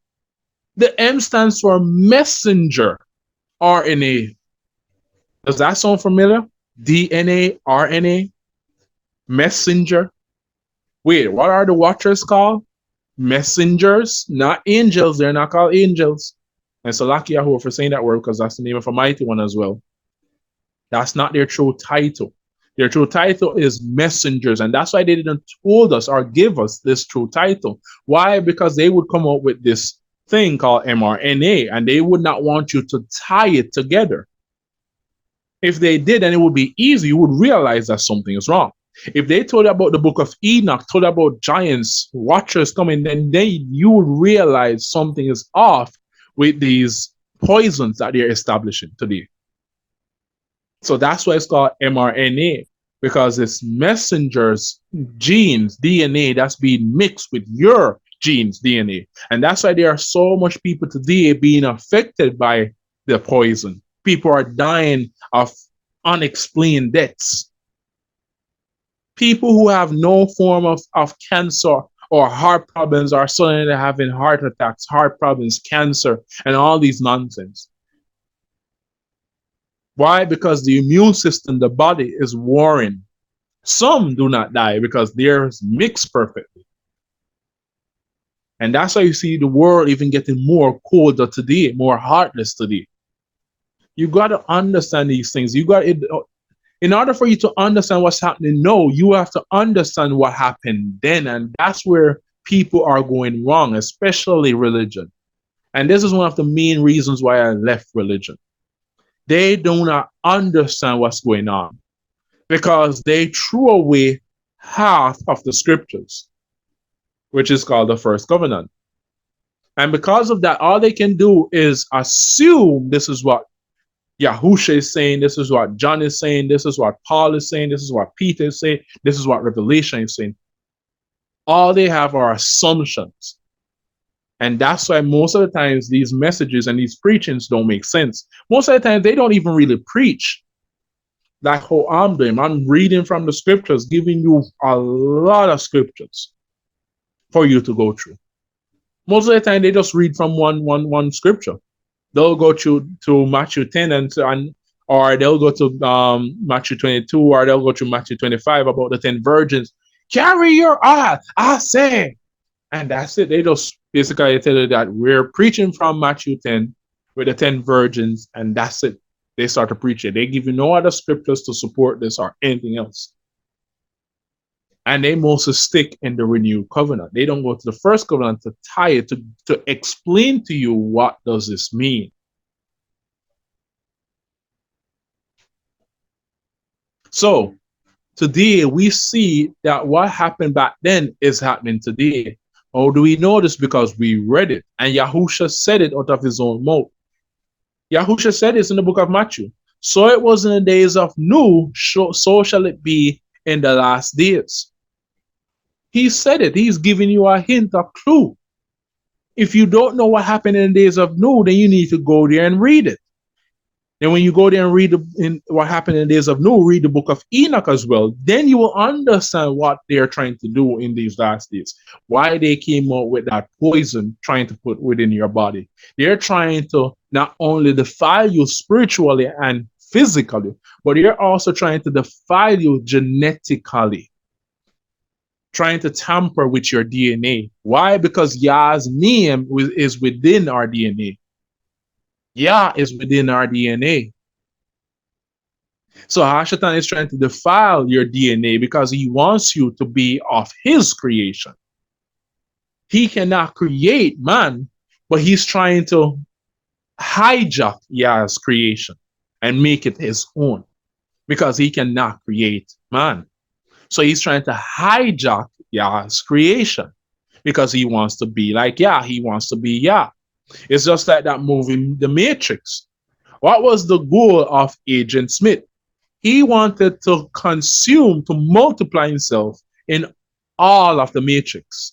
The M stands for messenger RNA. Does that sound familiar? DNA, RNA, messenger. Wait, what are the watchers called? Messengers, not angels. They're not called angels. And so lucky Yahuwah for saying that word, because that's the name of a mighty one as well. That's not their true title. Their true title is messengers. And that's why they didn't told us or give us this true title. Why? Because they would come up with this thing called mRNA, and they would not want you to tie it together. If they did, then it would be easy. You would realize that something is wrong. If they told you about the book of Enoch, told you about giants, watchers coming, then you would realize something is off with these poisons that they're establishing today. So that's why it's called mRNA, because it's messengers, genes, DNA that's being mixed with your genes, DNA. And that's why there are so much people today being affected by the poison. People are dying of unexplained deaths. People who have no form of cancer or heart problems are suddenly having heart attacks, heart problems, cancer, and all these nonsense. Why? Because the immune system, the body, is warring. Some do not die because they're mixed perfectly. And that's why you see the world even getting more colder today, more heartless today. You got to understand these things. In order for you to understand what's happening now, you have to understand what happened then. And that's where people are going wrong, especially religion. And this is one of the main reasons why I left religion. They do not understand what's going on because they threw away half of the scriptures, which is called the first covenant. And because of that, all they can do is assume this is what Yahushua is saying, this is what John is saying, this is what Paul is saying, this is what Peter is saying, this is what Revelation is saying. All they have are assumptions. And that's why most of the times these messages and these preachings don't make sense. Most of the time they don't even really preach like how I'm doing. I'm reading from the scriptures, giving you a lot of scriptures for you to go through. Most of the time they just read from one scripture. They'll go to Matthew 10 or they'll go to Matthew 22, or they'll go to Matthew 25 about the 10 virgins. Carry your oil, I say. And that's it. They just basically tell you that we're preaching from Matthew 10 with the 10 virgins, and that's it. They start to preach it. They give you no other scriptures to support this or anything else. And they mostly stick in the renewed covenant. They don't go to the first covenant to tie it, to explain to you what does this mean. So today we see that what happened back then is happening today. How do we know this? Because we read it. And Yahusha said it out of his own mouth. Yahusha said this in the book of Matthew. So it was in the days of Noah, so shall it be in the last days. He said it. He's giving you a hint, a clue. If you don't know what happened in the days of Noah, then you need to go there and read it. Then when you go there and read what happened in the days of Noah, read the book of Enoch as well. Then you will understand what they're trying to do in these last days. Why they came out with that poison trying to put within your body. They're trying to not only defile you spiritually and physically, but they're also trying to defile you genetically. Trying to tamper with your DNA. Why? Because Yah's name is within our DNA. Yah is within our DNA. So Hashatan is trying to defile your DNA because he wants you to be of his creation. He cannot create man, but he's trying to hijack Yah's creation and make it his own because he cannot create man. So he's trying to hijack Yah's creation because he wants to be like Yah. He wants to be Yah. It's just like that movie, The Matrix. What was the goal of Agent Smith? He wanted to consume, to multiply himself in all of the Matrix.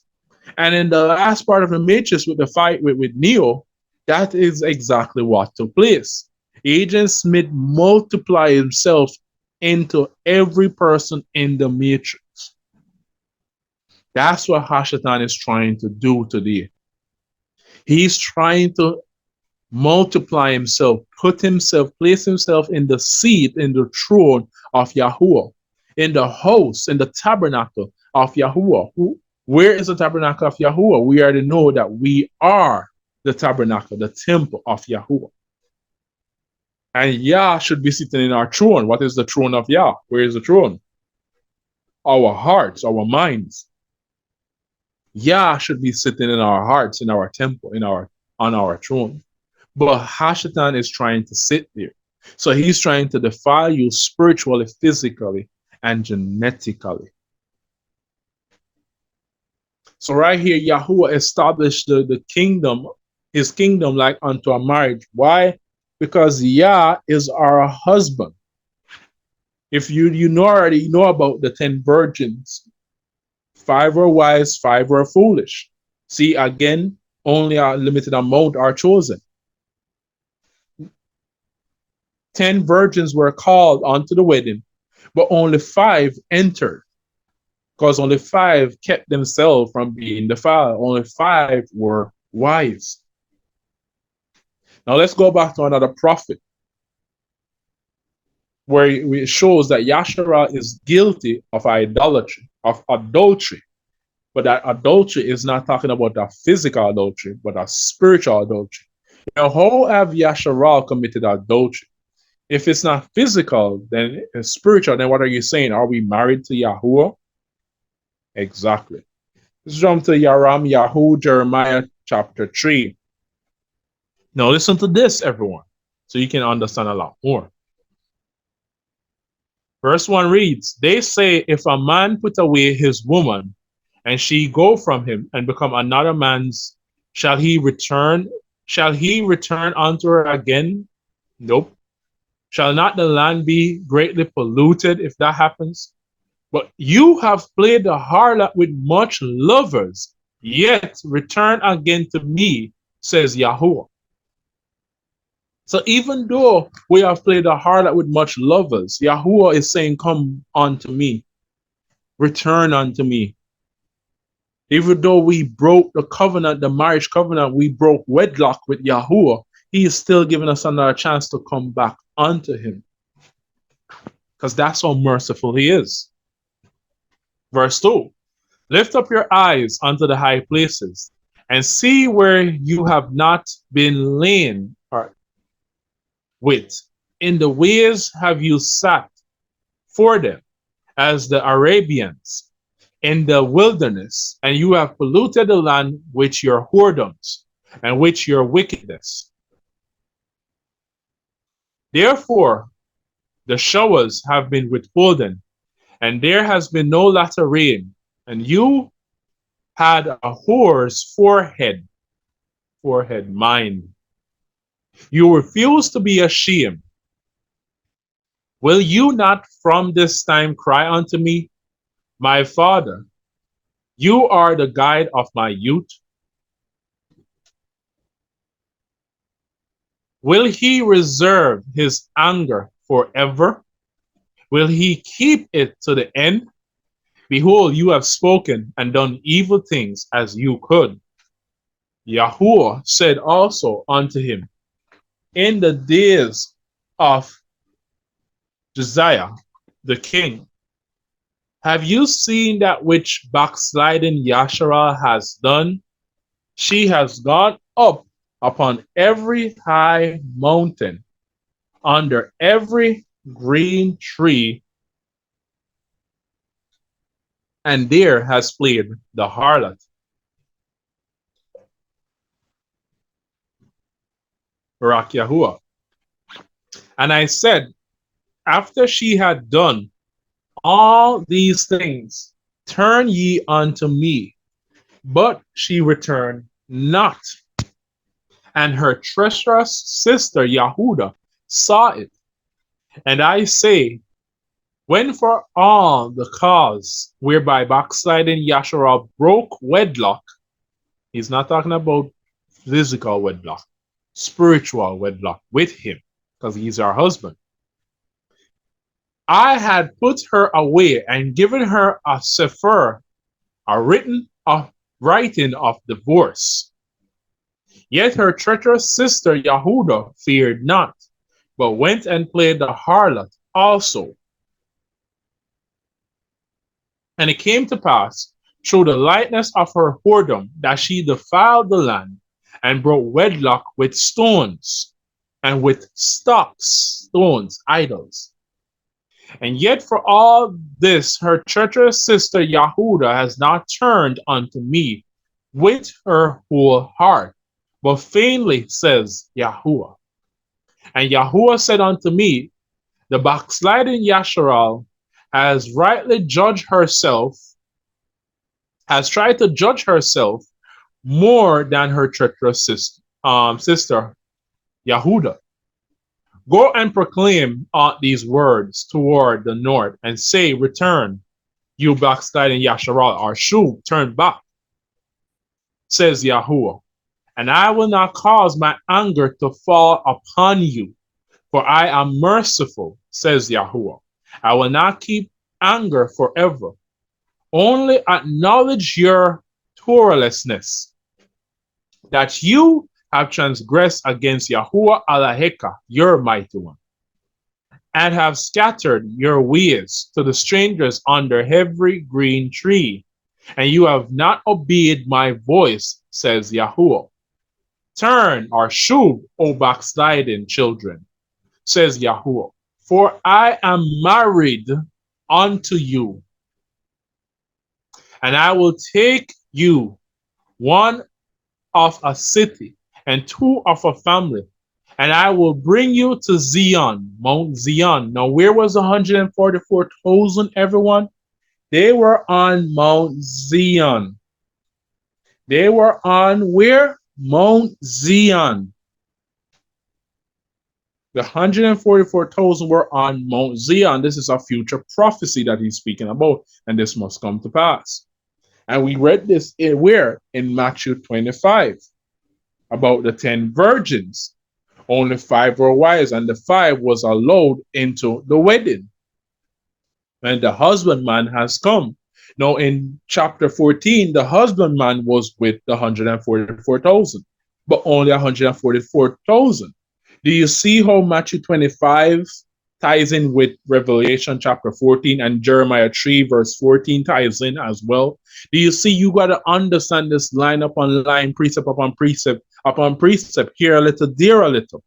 And in the last part of the Matrix with the fight with Neo, that is exactly what took place. Agent Smith multiplied himself into every person in the Matrix. That's what Hashatan is trying to do today. He's trying to multiply himself, place himself in the seat, in the throne of Yahuwah, in the house, in the tabernacle of Yahuwah. Where is the tabernacle of Yahuwah? We already know that we are the tabernacle, the temple of Yahuwah. And Yah should be sitting in our throne. What is the throne of Yah? Where is the throne? Our hearts, our minds. Yah should be sitting in our hearts, in our temple, on our throne. But Hashatan is trying to sit there. So he's trying to defile you spiritually, physically, and genetically. So right here, Yahuwah established the kingdom, his kingdom like unto a marriage. Why? Because Yah is our husband. If you already know about the 10 virgins, 5 were wise, 5 were foolish. See, again, only a limited amount are chosen. 10 virgins were called onto the wedding, but only 5 entered. Because only 5 kept themselves from being defiled. Only 5 were wise. Now let's go back to another prophet, where it shows that Yasharal is guilty of idolatry, of adultery. But that adultery is not talking about a physical adultery, but a spiritual adultery. Now, how have Yasharal committed adultery? If it's not physical, then it's spiritual. Then what are you saying? Are we married to Yahuwah? Exactly. Let's jump to Yahu, Jeremiah chapter 3. Now listen to this, everyone, so you can understand a lot more. Verse 1 reads, they say, if a man put away his woman, and she go from him and become another man's, shall he return unto her again? Nope. Shall not the land be greatly polluted if that happens? But you have played the harlot with much lovers, yet return again to me, says Yahuwah. So even though we have played the harlot with much lovers, Yahuwah is saying, come unto me, return unto me. Even though we broke the covenant, the marriage covenant, we broke wedlock with Yahuwah, he is still giving us another chance to come back unto him. Because that's how merciful he is. Verse 2, lift up your eyes unto the high places, and see where you have not been lain with. In the ways have you sat for them, as the Arabians. in the wilderness, and you have polluted the land with your whoredoms and with your wickedness. Therefore, the showers have been withholden, and there has been no latter rain, and you had a whore's forehead mind. You refuse to be ashamed. Will you not from this time cry unto me, my father? You are the guide of my youth. Will he reserve his anger forever? Will he keep it to the end? Behold, you have spoken and done evil things as you could. Yahuwah said also unto him, in the days of Josiah the king, have you seen that which backsliding Yasharah has done? She has gone up upon every high mountain, under every green tree, and there has played the harlot. Barak Yahuwah. And I said, after she had done all these things, turn ye unto me. But she returned not. And her treacherous sister Yahudah saw it. And I say, when for all the cause whereby backsliding Yasharah broke wedlock, he's not talking about physical wedlock, spiritual wedlock with him, because he's our husband. I had put her away and given her a sefer, a writing of divorce. Yet her treacherous sister Yahudah feared not, but went and played the harlot also. And it came to pass, through the lightness of her whoredom, that she defiled the land, and broke wedlock with stones, and with stocks, stones, idols. And yet for all this, her treacherous sister Yahudah has not turned unto me with her whole heart, but vainly, says Yahuwah. And Yahuwah said unto me, the backsliding Yasharal has rightly judged herself, has tried to judge herself more than her treacherous sister Yahudah. Go and proclaim these words toward the north, and say, return, you backsliding Yasharal, or Shuv, turn back, says Yahuwah. And I will not cause my anger to fall upon you, for I am merciful, says Yahuwah. I will not keep anger forever. Only acknowledge your Torahlessness, that you have transgressed against Yahuwah Alaheka, your mighty one, and have scattered your ways to the strangers under every green tree, and you have not obeyed my voice, says Yahuwah. Turn or shuv, O backsliding children, says Yahuwah, for I am married unto you, and I will take you, one of a city and two of a family, and I will bring you to Zion, Mount Zion. Now, where was 144,000, everyone? They were on Mount Zion. They were on where? Mount Zion. The 144,000 were on Mount Zion. This is a future prophecy that he's speaking about, and this must come to pass. And we read this where? In Matthew 25, about the 10 virgins. Only 5 were wise, and the 5 was allowed into the wedding. And the husbandman has come. Now, in chapter 14, the husbandman was with the 144,000, but only 144,000. Do you see how Matthew 25 ties in with Revelation chapter 14, and Jeremiah 3 verse 14 ties in as well? Do you see? You got to understand this line upon line, precept upon precept upon precept, here a little, there a little.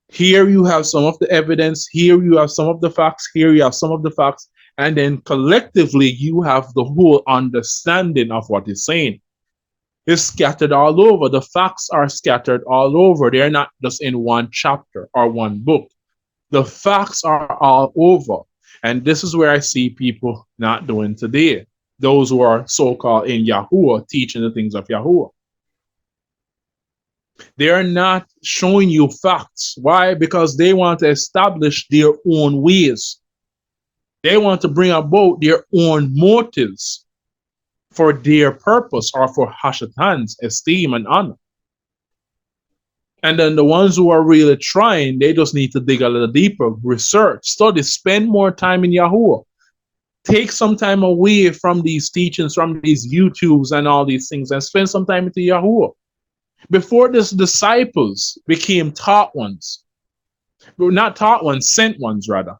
Here you have some of the evidence, here you have some of the facts, here you have some of the facts, And then collectively, you have the whole understanding of what he's saying. It's scattered all over. The facts are scattered all over. They're not just in one chapter or one book. The facts are all over. And this is where I see people not doing today. Those who are so-called in Yahuwah, teaching the things of Yahuwah. They are not showing you facts. Why? Because they want to establish their own ways. They want to bring about their own motives for their purpose or for Hashatan's esteem and honor. And then the ones who are really trying, they just need to dig a little deeper, research, study, spend more time in Yahuwah. Take some time away from these teachings, from these YouTubes and all these things, and spend some time with Yahuwah. Before this, disciples became taught ones. Not taught ones, sent ones rather.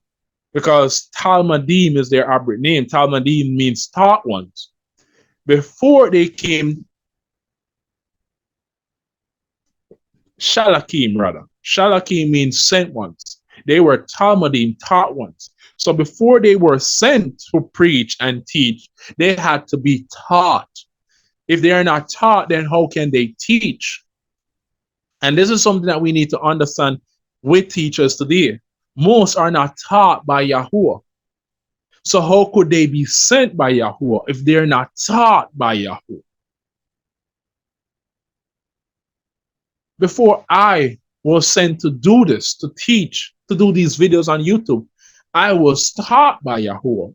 Because Talmudim is their Abrit name. Talmudim means taught ones. Before they came, Shalakim rather. Shalakim means sent ones. They were Talmudim, taught ones. So before they were sent to preach and teach, they had to be taught. If they are not taught, then how can they teach? And this is something that we need to understand with teachers today. Most are not taught by Yahuwah. So how could they be sent by Yahuwah if they're not taught by Yahuwah? Before I was sent to do this, to teach, to do these videos on YouTube, I was taught by Yahuwah.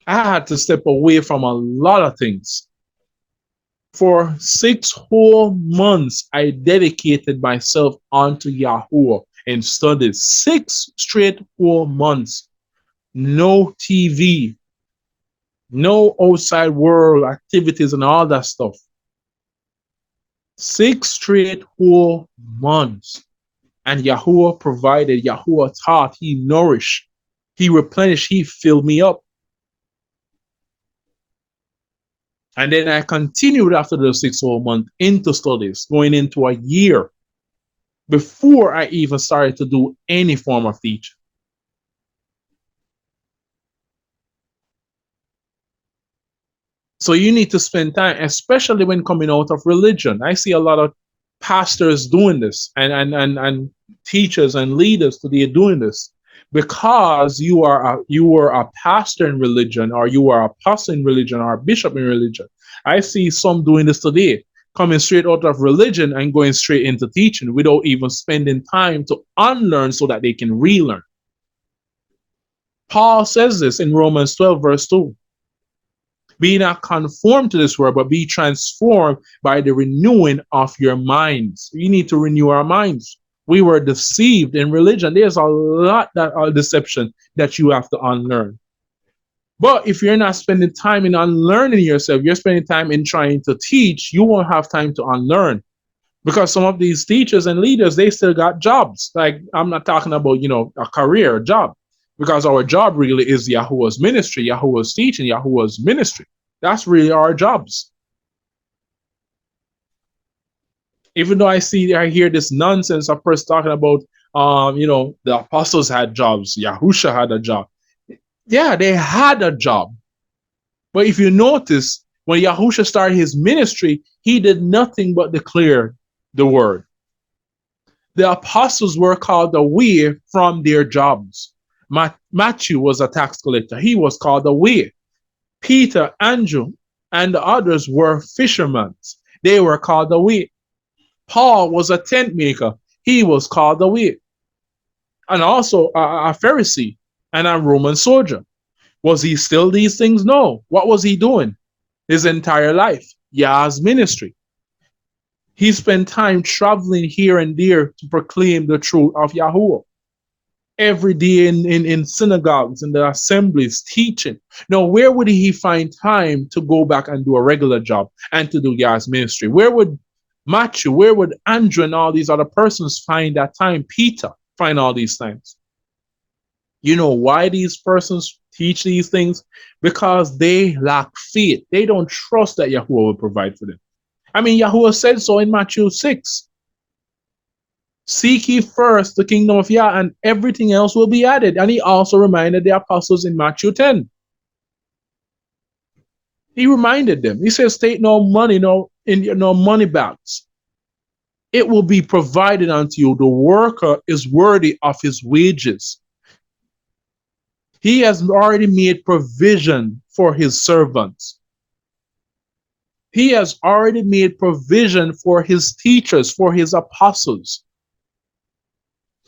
I had to step away from a lot of things. For 6 whole months, I dedicated myself unto Yahuwah and studied 6 straight whole months. No TV, no outside world activities and all that stuff. 6 straight whole months. And Yahuwah provided, Yahuwah taught, he nourished, he replenished, he filled me up. And then I continued after the 6 whole months into studies, going into a year before I even started to do any form of teaching. So you need to spend time, especially when coming out of religion. I see a lot of pastors doing this and teachers and leaders today doing this. Because you were a pastor in religion, or you are a pastor in religion, or a bishop in religion. I see some doing this today, coming straight out of religion and going straight into teaching without even spending time to unlearn so that they can relearn. Paul says this in Romans 12, verse 2. Be not conformed to this world, but be transformed by the renewing of your minds. We need to renew our minds. We were deceived in religion. There's a lot of deception that you have to unlearn. But if you're not spending time in unlearning yourself, you're spending time in trying to teach, you won't have time to unlearn. Because some of these teachers and leaders, they still got jobs. Like, I'm not talking about, a career, a job. Because our job really is Yahuwah's ministry, Yahuwah's teaching, Yahuwah's ministry. That's really our jobs. Even though I hear this nonsense of person talking about, the apostles had jobs, Yahusha had a job. Yeah, they had a job. But if you notice, when Yahusha started his ministry, he did nothing but declare the word. The apostles were called away from their jobs. Matthew was a tax collector. He was called away. Peter, Andrew, and the others were fishermen. They were called away. Paul was a tent maker. He was called away. And also a Pharisee and a Roman soldier. Was he still these things? No. What was he doing his entire life? YAHUAH'S ministry. He spent time traveling here and there to proclaim the truth of Yahuwah. Every day in synagogues, in the assemblies, teaching. Now, where would he find time to go back and do a regular job and to do YAHUAH'S ministry? Where would Matthew, where would Andrew and all these other persons find that time? Peter find all these things. You know why these persons teach these things? Because they lack faith. They don't trust that Yahuwah will provide for them. I mean, Yahuwah said so in Matthew 6. Seek ye first the kingdom of Yah, and everything else will be added. And he also reminded the apostles in Matthew 10. He reminded them. He says, take no money, no money bags. It will be provided unto you. The worker is worthy of his wages. He has already made provision for his servants. He has already made provision for his teachers, for his apostles,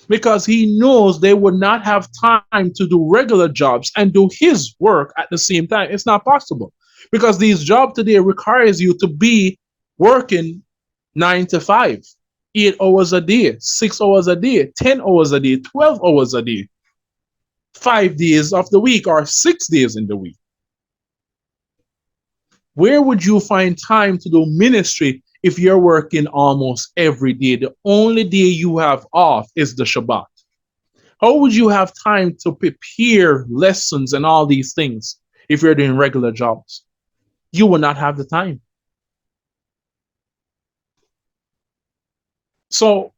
because he knows they would not have time to do regular jobs and do his work at the same time. It's not possible, because these jobs today requires you to be working 9 to 5, 8 hours a day, 6 hours a day, 10 hours a day, 12 hours a day, 5 days of the week or 6 days in the week. Where would you find time to do ministry if you're working almost every day? The only day you have off is the Shabbat. How would you have time to prepare lessons and all these things if you're doing regular jobs? You will not have the time. So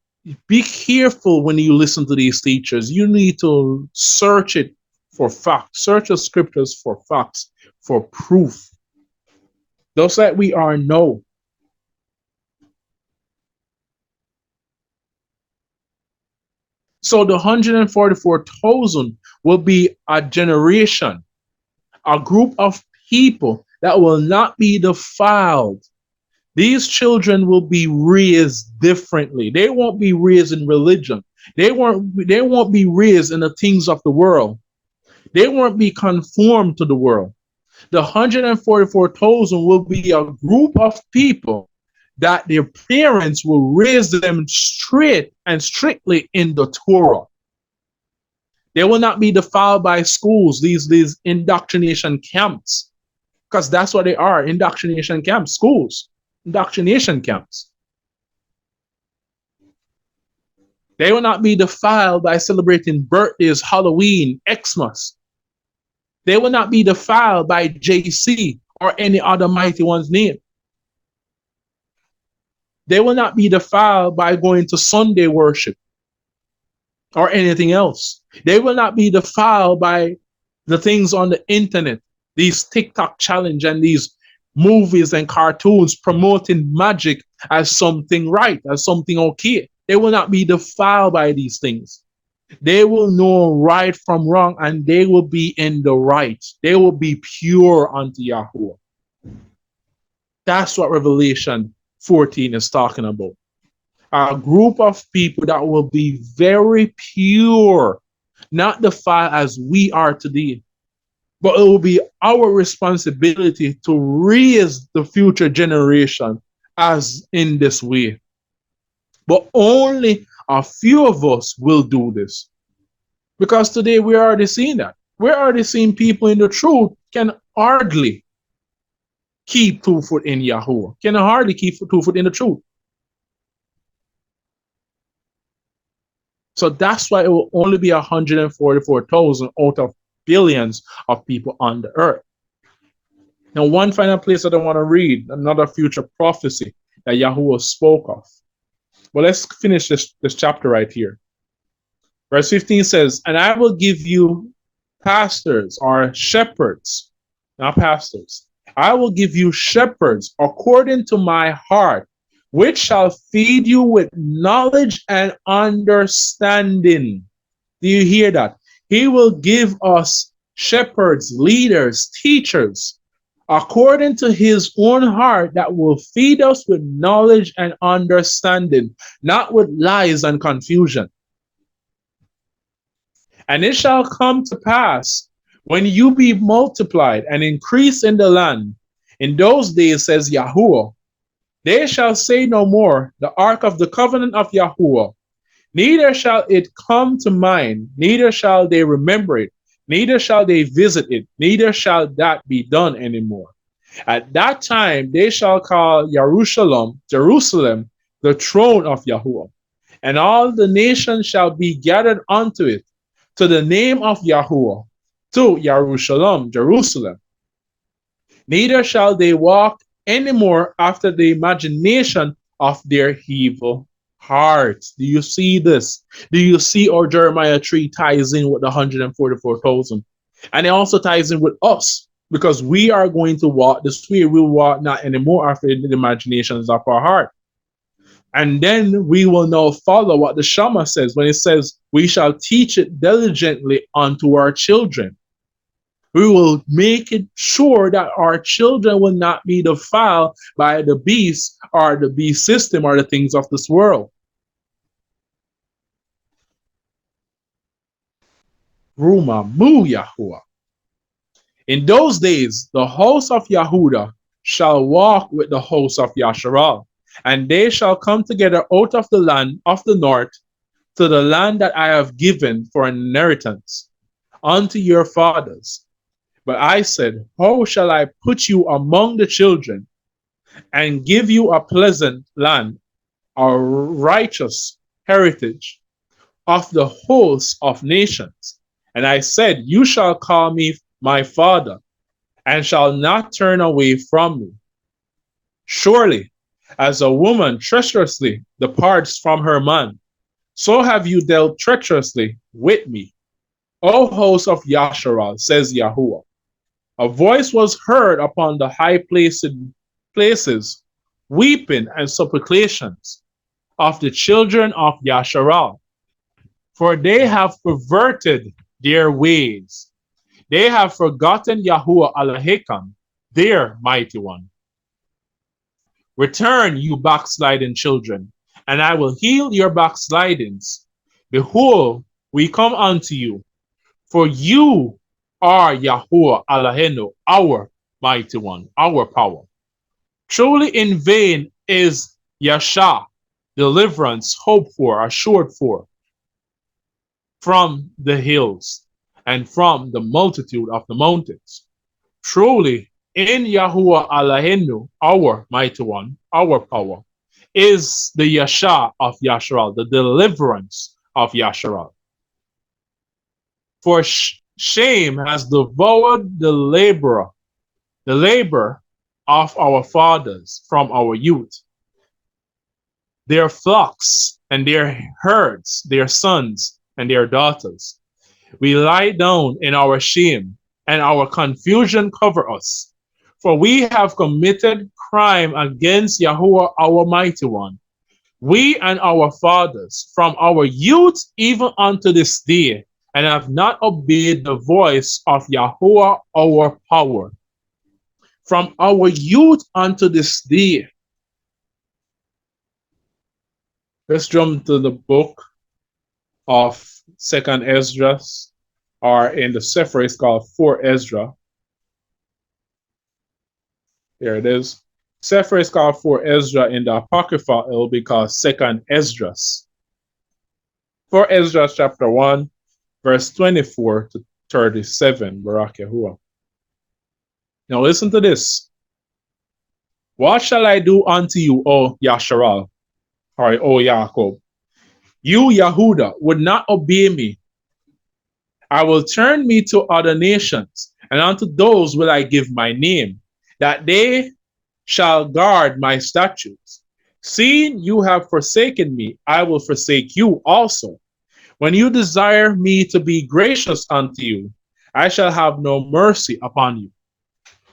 be careful when you listen to these teachers. You need to search it for facts, search the scriptures for facts, for proof. Those that we are know. So the 144,000 will be a generation, a group of people that will not be defiled. These children will be raised differently. They won't be raised in religion. They won't be raised in the things of the world. They won't be conformed to the world. The 144,000 will be a group of people that their parents will raise them straight and strictly in the Torah. They will not be defiled by schools, these indoctrination camps, because that's what they are, indoctrination camps, schools, indoctrination camps. They will not be defiled by celebrating birthdays, Halloween, Xmas. They will not be defiled by JC or any other mighty one's name. They will not be defiled by going to Sunday worship or anything else. They will not be defiled by the things on the internet, these TikTok challenge and these movies and cartoons promoting magic as something right, as something okay. They will not be defiled by these things. They will know right from wrong, and they will be in the right. They will be pure unto Yahuwah. That's what Revelation 14 is talking about. A group of people that will be very pure, not defiled as we are today. But it will be our responsibility to raise the future generation as in this way. But only a few of us will do this. Because today we're already seeing that. We're already seeing people in the truth can hardly keep 2 foot in Yahuwah, can hardly keep 2 foot in the truth. So that's why it will only be 144,000 out of billions of people on the earth. Now, one final place that I want to read, another future prophecy that Yahuwah spoke of. Well, let's finish this chapter right here. Verse 15 says, and I will give you pastors or shepherds, not pastors. I will give you shepherds according to my heart, which shall feed you with knowledge and understanding. Do you hear that? He will give us shepherds, leaders, teachers, according to his own heart, that will feed us with knowledge and understanding, not with lies and confusion. And it shall come to pass, when you be multiplied and increase in the land, in those days, says Yahuwah, they shall say no more, the ark of the covenant of Yahuwah, neither shall it come to mind, neither shall they remember it, neither shall they visit it, neither shall that be done anymore. At that time they shall call Jerusalem, the throne of Yahuwah, and all the nations shall be gathered unto it, to the name of Yahuwah, to Jerusalem. Neither shall they walk any more after the imagination of their evil heart. Do you see this? Do you see how Jeremiah 3 ties in with the 144,000? And it also ties in with us because we are going to walk this way. We will walk not anymore after the imaginations of our heart. And then we will now follow what the Shema says when it says, we shall teach it diligently unto our children. We will make it sure that our children will not be defiled by the beast or the beast system or the things of this world. Ruma mu Yahuwah. In those days, the house of Yahudah shall walk with the house of Yasharal, and they shall come together out of the land of the north to the land that I have given for an inheritance unto your fathers. But I said, how shall I put you among the children and give you a pleasant land, a righteous heritage of the hosts of nations? And I said, you shall call me my father, and shall not turn away from me. Surely, as a woman treacherously departs from her man, so have you dealt treacherously with me, O host of Yasharal, says Yahuwah. A voice was heard upon the high places, weeping and supplications of the children of Yasharal, for they have perverted their ways. They have forgotten Yahuwah Elohim, their mighty one. Return, you backsliding children, and I will heal your backslidings. Behold, we come unto you, for you are Yahuwah Elohim, our mighty one, our power. Truly in vain is Yasha, deliverance, hoped for, assured for, from the hills and from the multitude of the mountains. Truly, in Yahuwah Elohim, our mighty one, our power, is the Yasha of Yasharal, the deliverance of Yasharal. For shame has devoured the labor of our fathers from our youth. Their flocks and their herds, their sons and their daughters. We lie down in our shame, and our confusion cover us. For we have committed crime against Yahuwah our mighty one, we and our fathers, from our youth even unto this day, and have not obeyed the voice of Yahuwah our power. From our youth unto this day. Let's jump to the book of 2nd Esdras, or in the Sefer it's called 4 Ezra. There it is. Sefer is called 4 Ezra. In the Apocrypha, it will be called 2nd Esdras. 4 Ezra chapter 1, verse 24 to 37, Barak Yahuwah. Now listen to this. What shall I do unto you, O Yasharal, or O Yaakov? You, Yahudah, would not obey me. I will turn me to other nations, and unto those will I give my name, that they shall guard my statutes. Seeing you have forsaken me, I will forsake you also. When you desire me to be gracious unto you, I shall have no mercy upon you.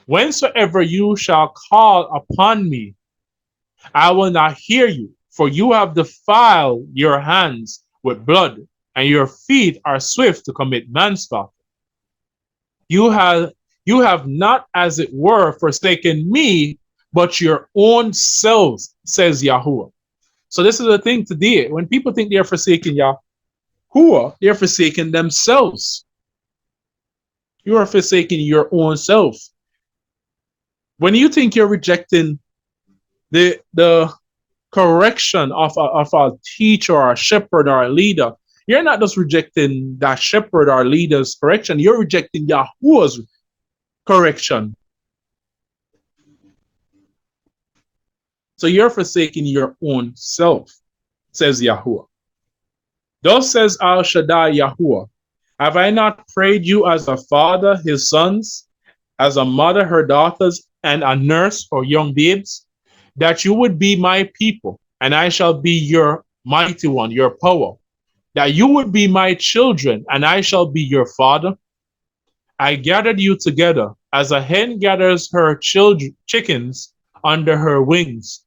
Whensoever you shall call upon me, I will not hear you, for you have defiled your hands with blood, and your feet are swift to commit manslaughter. You have not, as it were, forsaken me, but your own selves, says Yahuwah. So this is the thing today. When people think they're forsaking Yahuwah, they're forsaking themselves. You are forsaking your own self. When you think you're rejecting the correction of a teacher or a shepherd or a leader, you're not just rejecting that shepherd or leader's correction, you're rejecting Yahuwah's correction. So you're forsaking your own self, says Yahuwah. Thus says Al Shaddai Yahuwah, have I not prayed you as a father his sons, as a mother her daughters, and a nurse or young babes, that you would be my people, and I shall be your mighty one, your power, that you would be my children, and I shall be your father. I gathered you together as a hen gathers her chickens under her wings.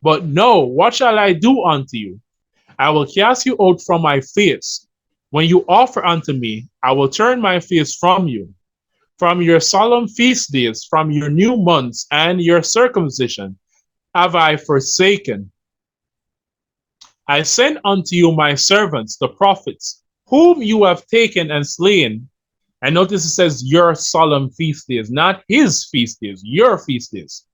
But no, what shall I do unto you? I will cast you out from my face. When you offer unto me, I will turn my face from you. From your solemn feast days, from your new months, and your circumcision have I forsaken. I send unto you my servants, the prophets, whom you have taken and slain. And notice it says your solemn feast days, not his feast days, your feast days.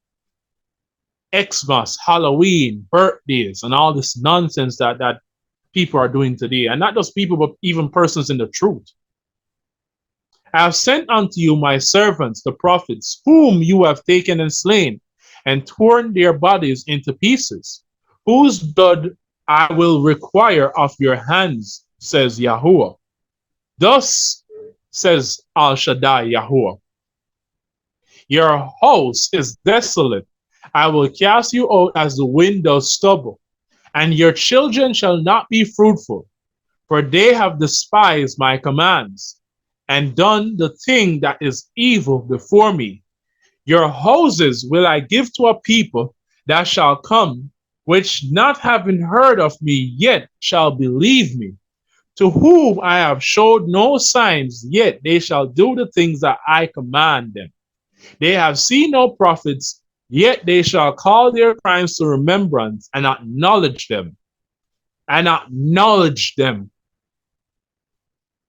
Xmas, Halloween, birthdays, and all this nonsense that people are doing today. And not just people, but even persons in the truth. I have sent unto you my servants, the prophets, whom you have taken and slain, and torn their bodies into pieces, whose blood I will require of your hands, says Yahuwah. Thus says Al Shaddai Yahuwah. Your house is desolate. I will cast you out as the wind does stubble, and your children shall not be fruitful, for they have despised my commands, and done the thing that is evil before me. Your houses will I give to a people that shall come, which not having heard of me yet shall believe me, to whom I have showed no signs, yet they shall do the things that I command them. They have seen no prophets, yet they shall call their crimes to remembrance and acknowledge them. And acknowledge them.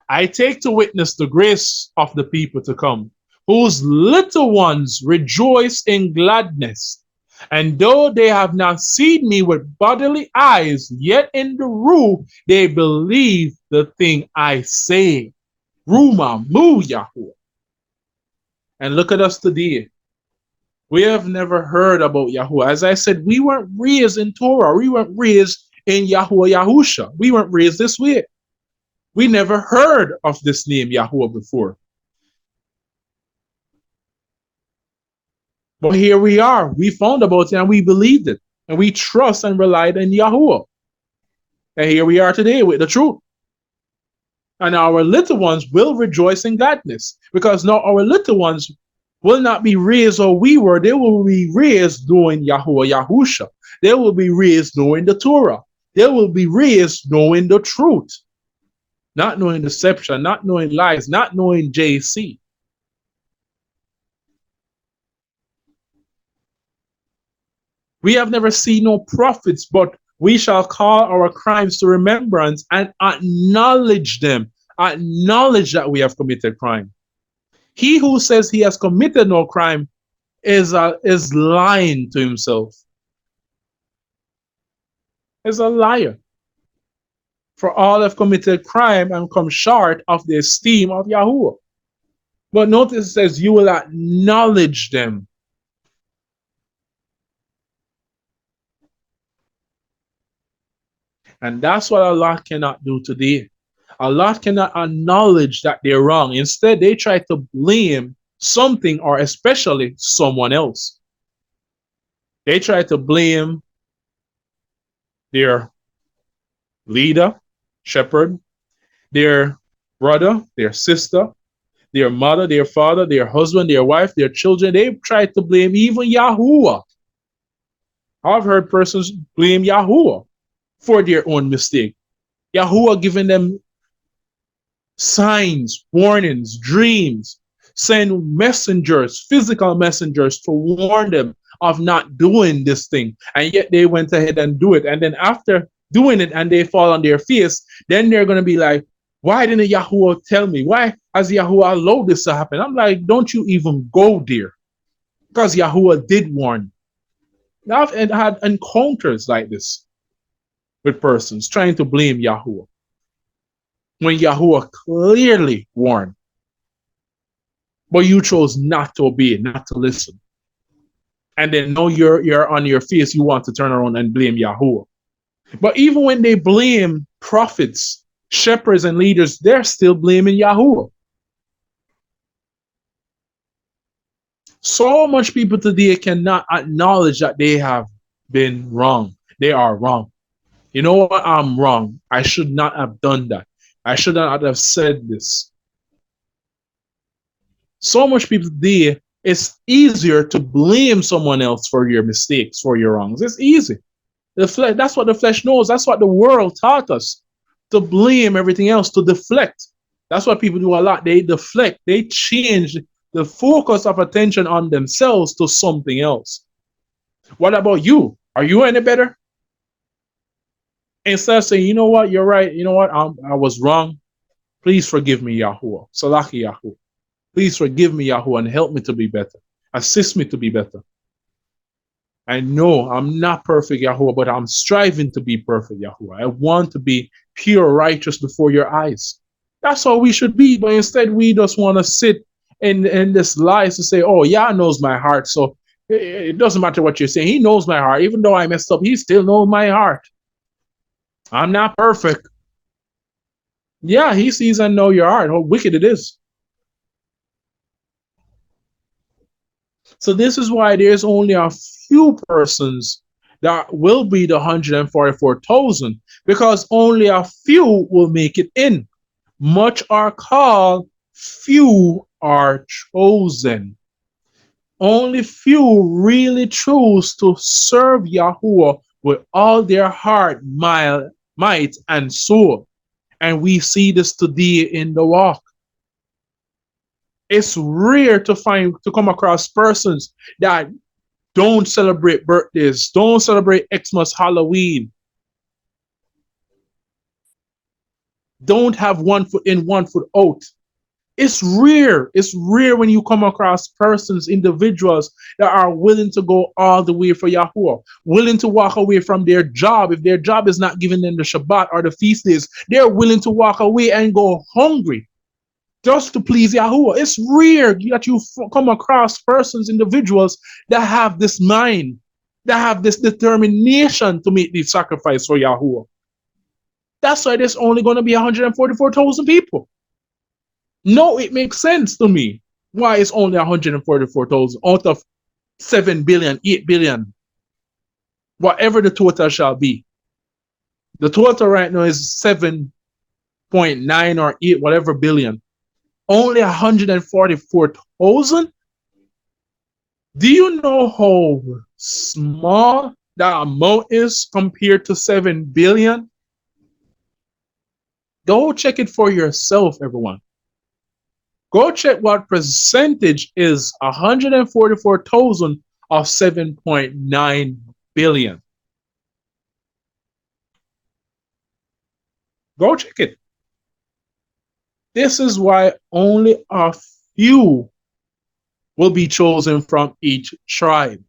I take to witness the grace of the people to come, whose little ones rejoice in gladness. And though they have not seen me with bodily eyes, yet in the rule they believe the thing I say. Ruma mu Yahuwah. And look at us today. We have never heard about Yahuwah. As I said, we weren't raised in Torah. We weren't raised in Yahuwah Yahusha. We weren't raised this way. We never heard of this name Yahuwah before. But here we are. We found about it and we believed it. And we trust and relied in Yahuwah. And here we are today with the truth. And our little ones will rejoice in gladness, because now our little ones will not be raised or we were. They will be raised knowing Yahuwah Yahusha. They will be raised knowing the Torah. They will be raised knowing the truth. Not knowing deception, not knowing lies, not knowing JC. We have never seen no prophets, but we shall call our crimes to remembrance and acknowledge them. Acknowledge that we have committed crime. He who says he has committed no crime is lying to himself. Is a liar. For all have committed crime and come short of the esteem of Yahuwah. But notice it says you will acknowledge them. And that's what Allah cannot do today. Allah cannot acknowledge that they're wrong. Instead, they try to blame something or especially someone else. They try to blame their leader, shepherd, their brother, their sister, their mother, their father, their husband, their wife, their children. They try to blame even Yahuwah. I've heard persons blame Yahuwah for their own mistake. Yahuwah giving them signs, warnings, dreams, send messengers, physical messengers to warn them of not doing this thing. And yet they went ahead and do it. And then after doing it and they fall on their face, then they're going to be like, why didn't Yahuwah tell me? Why has Yahuwah allowed this to happen? I'm like, don't you even go there. Because Yahuwah did warn. I've had encounters like this with persons trying to blame Yahuwah, when Yahuwah clearly warned. But you chose not to obey, not to listen. And then now you're on your face, you want to turn around and blame Yahuwah. But even when they blame prophets, shepherds, and leaders, they're still blaming Yahuwah. So much people today cannot acknowledge that they have been wrong. They are wrong. You know what? I'm wrong. I should not have done that. I should not have said this. So much people today, it's easier to blame someone else for your mistakes, for your wrongs. It's easy. That's what the flesh knows. That's what the world taught us, to blame everything else, to deflect. That's what people do a lot. They deflect. They change the focus of attention on themselves to something else. What about you? Are you any better? Instead of saying, you know what, you're right. You know what, I was wrong. Please forgive me, Yahuwah. Salaki Yahuwah. Please forgive me, Yahuwah, and help me to be better. Assist me to be better. I know I'm not perfect, Yahuwah, but I'm striving to be perfect, Yahuwah. I want to be pure, righteous before your eyes. That's all we should be. But instead, we just want to sit in this lies to say, oh, Yah knows my heart. So it doesn't matter what you're saying. He knows my heart. Even though I messed up, he still knows my heart. I'm not perfect. Yeah, he sees and knows your heart, how wicked it is. So this is why there's only a few persons that will be the 144,000, because only a few will make it in. Much are called, few are chosen. Only few really choose to serve Yahuwah with all their heart, might, and soul. And we see this today in the walk. It's rare to come across persons that don't celebrate birthdays, don't celebrate Xmas, Halloween, don't have one foot in, one foot out. It's rare. It's rare when you come across persons, individuals that are willing to go all the way for Yahuwah, willing to walk away from their job. If their job is not giving them the Shabbat or the feast days, they're willing to walk away and go hungry just to please Yahuwah. It's rare that you come across persons, individuals that have this mind, that have this determination to make this sacrifice for Yahuwah. That's why there's only going to be 144,000 people. No, it makes sense to me why it's only 144,000 out of 7 billion, 8 billion, whatever the total shall be. The total right now is 7.9 or 8, whatever billion. Only 144,000? Do you know how small that amount is compared to 7 billion? Go check it for yourself, everyone. Go check what percentage is 144,000 of 7.9 billion. Go check it. This is why only a few will be chosen from each tribe.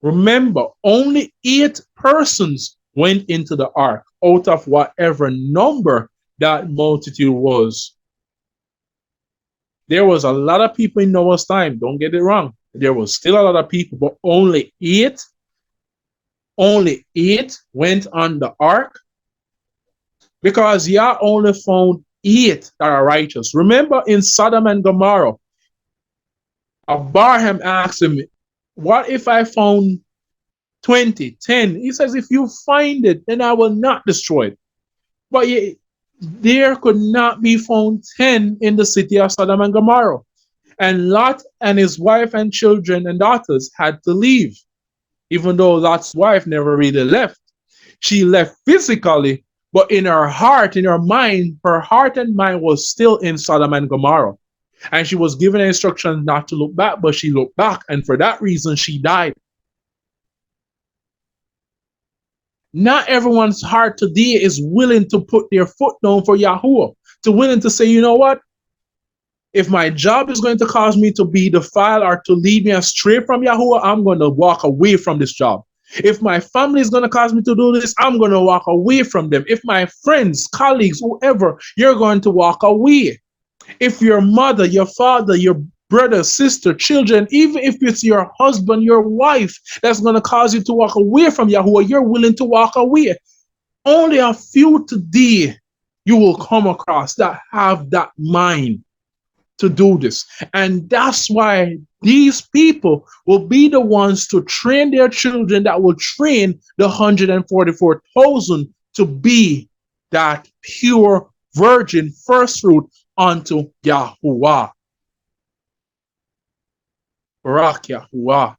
Remember, only 8 persons went into the ark out of whatever number that multitude was. There was a lot of people in Noah's time, don't get it wrong. There was still a lot of people, but only 8 went on the ark, because Yah only found 8 that are righteous. Remember in Sodom and Gomorrah, Abraham asked him, what if I found 20, 10? He says, if you find it, then I will not destroy it. But there could not be found 10 in the city of Sodom and Gomorrah. And Lot and his wife and children and daughters had to leave, even though Lot's wife never really left. She left physically, but in her heart, in her mind, her heart and mind was still in Sodom and Gomorrah. And she was given instructions not to look back, but she looked back, and for that reason, she died. Not everyone's heart today is willing to put their foot down for Yahuwah, to willing to say, you know what? If my job is going to cause me to be defiled or to lead me astray from Yahuwah, I'm going to walk away from this job. If my family is going to cause me to do this, I'm going to walk away from them. If my friends, colleagues, whoever, you're going to walk away. If your mother, your father, your brother, sister, children, even if it's your husband, your wife, that's going to cause you to walk away from Yahuwah, you're willing to walk away. Only a few today you will come across that have that mind to do this. And that's why These people will be the ones to train their children that will train the 144,000 to be that pure virgin first fruit unto Yahuwah. Barak Yahuwah.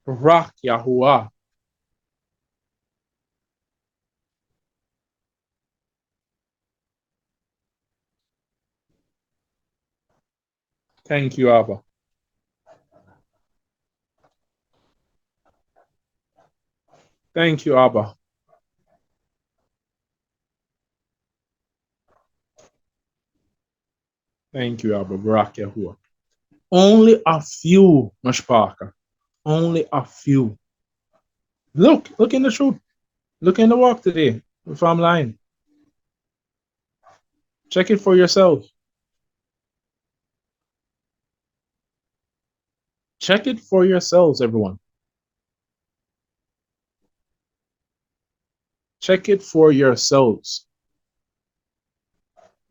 Barak Yahuwah. Thank you, Abba. Thank you, Abba. Thank you, Abba. Barak Yahuwah. Only a few, Mashpaka. Only a few. Look in the truth. Look in the walk today. If I'm lying, check it for yourself. Check it for yourselves, everyone. Check it for yourselves.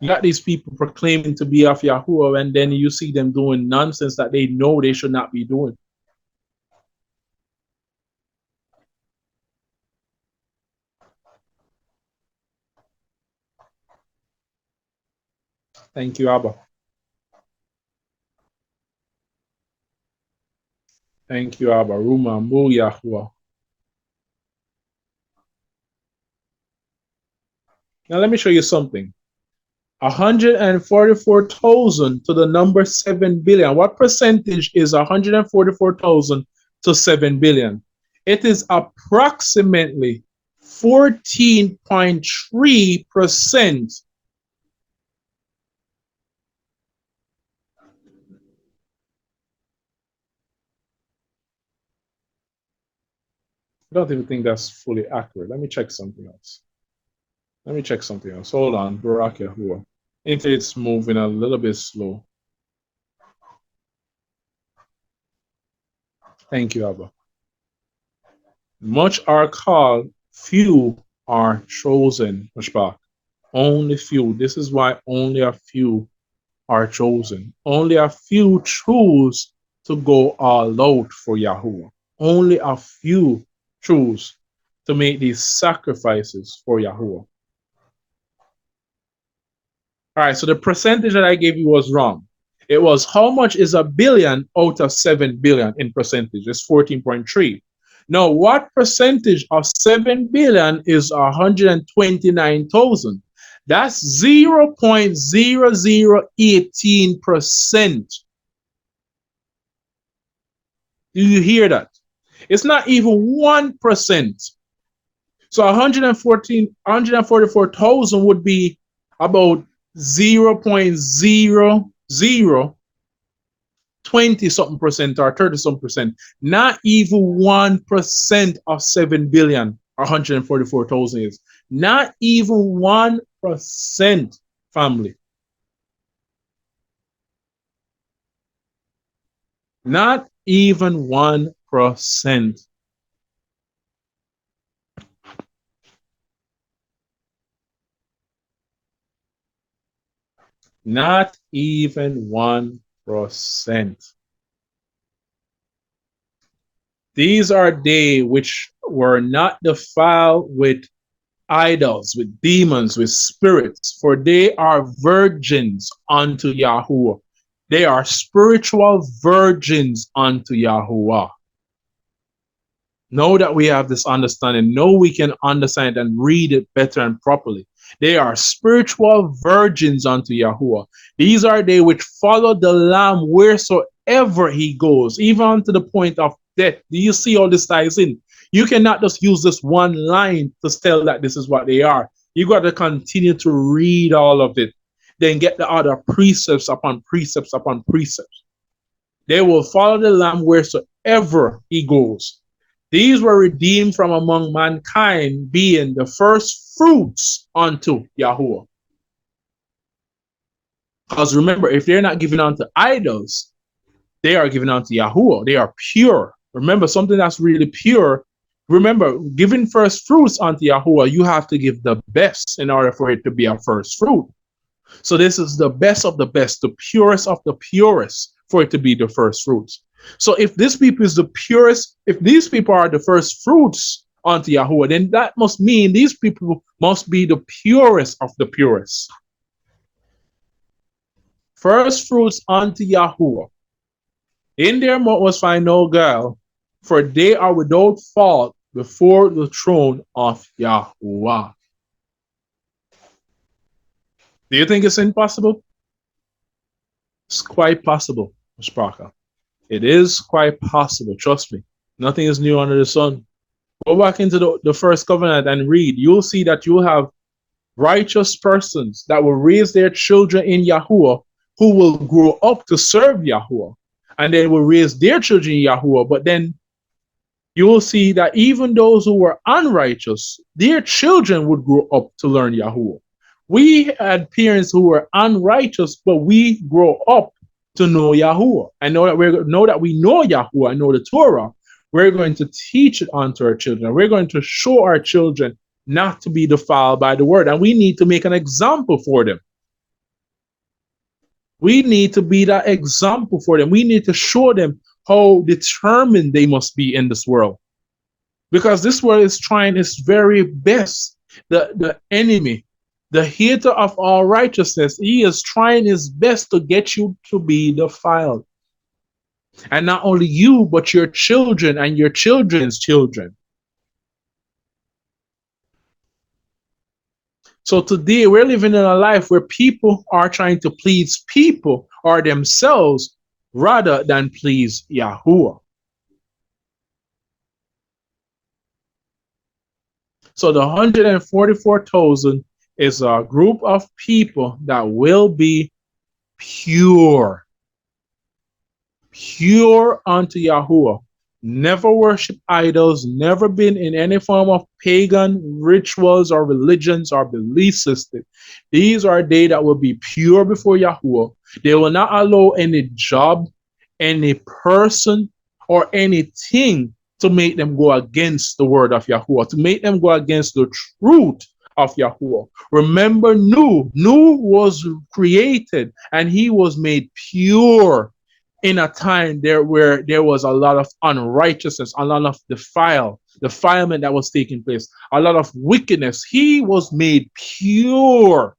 You got these people proclaiming to be of Yahuwah, and then you see them doing nonsense that they know they should not be doing. Thank you, Abba. Thank you, Abba. Ruma Mu Yahuwah. Now let me show you something. 144,000 to the number 7 billion. What percentage is 144,000 to 7 billion? It is approximately 14.3%. I don't even think that's fully accurate. Let me check something else. Hold on, Barak Yahuwah. It's moving a little bit slow. Thank you, Abba. Much are called, few are chosen. Mushbach. Only few. This is why only a few are chosen. Only a few choose to go all out for Yahuwah. Only a few choose to make these sacrifices for Yahuwah. All right, so the percentage that I gave you was wrong. It was how much is a billion out of 7 billion in percentage? It's 14.3. Now, what percentage of 7 billion is 129,000? That's 0.0018%. Do you hear that? It's not even 1%. So 144,000 would be about 0.0020 something percent or 30 something percent. Not even 1% of 7 billion or 144,000 is. Not even 1%, family. Not even 1%. Not even 1%. These are they which were not defiled with idols, with demons, with spirits, for they are virgins unto Yahuwah. They are spiritual virgins unto Yahuwah. Know that we have this understanding. Know we can understand and read it better and properly. They are spiritual virgins unto Yahuwah. These are they which follow the Lamb wheresoever he goes, even unto the point of death. Do you see all this ties in? You cannot just use this one line to tell that this is what they are. You got to continue to read all of it. Then get the other precepts upon precepts upon precepts. They will follow the Lamb wheresoever he goes. These were redeemed from among mankind, being the first fruits unto Yahuwah. Because remember, if they're not given unto idols, they are given unto Yahuwah. They are pure. Remember, something that's really pure. Remember, giving first fruits unto Yahuwah, you have to give the best in order for it to be a first fruit. So this is the best of the best, the purest of the purest for it to be the first fruits. So if this people is the purest, if these people are the first fruits unto Yahuwah, then that must mean these people must be the purest of the purest. First fruits unto Yahuwah. In their mouth was find no guile, for they are without fault before the throne of Yahuwah. Do you think it's impossible? It's quite possible, Mishpaka. It is quite possible, trust me. Nothing is new under the sun. Go back into the first covenant and read. You'll see that you'll have righteous persons that will raise their children in Yahuwah who will grow up to serve Yahuwah. And they will raise their children in Yahuwah. But then you will see that even those who were unrighteous, their children would grow up to learn Yahuwah. We had parents who were unrighteous, but we grow up to know Yahuwah. And know that we know Yahuwah and know the Torah. We're going to teach it unto our children. We're going to show our children not to be defiled by the word. And we need to make an example for them. We need to be that example for them. We need to show them how determined they must be in this world. Because this world is trying its very best. The enemy, the hater of all righteousness, he is trying his best to get you to be defiled. And not only you, but your children and your children's children. So today we're living in a life where people are trying to please people or themselves rather than please Yahuwah. So the 144,000 is a group of people that will be pure. Pure unto Yahuwah. Never worship idols, never been in any form of pagan rituals or religions or belief system. These are they that will be pure before Yahuwah. They will not allow any job, any person, or anything to make them go against the word of Yahuwah, to make them go against the truth of Yahuwah. Remember, Nu was created and he was made pure in a time there where there was a lot of unrighteousness, a lot of defilement that was taking place, a lot of wickedness. He was made pure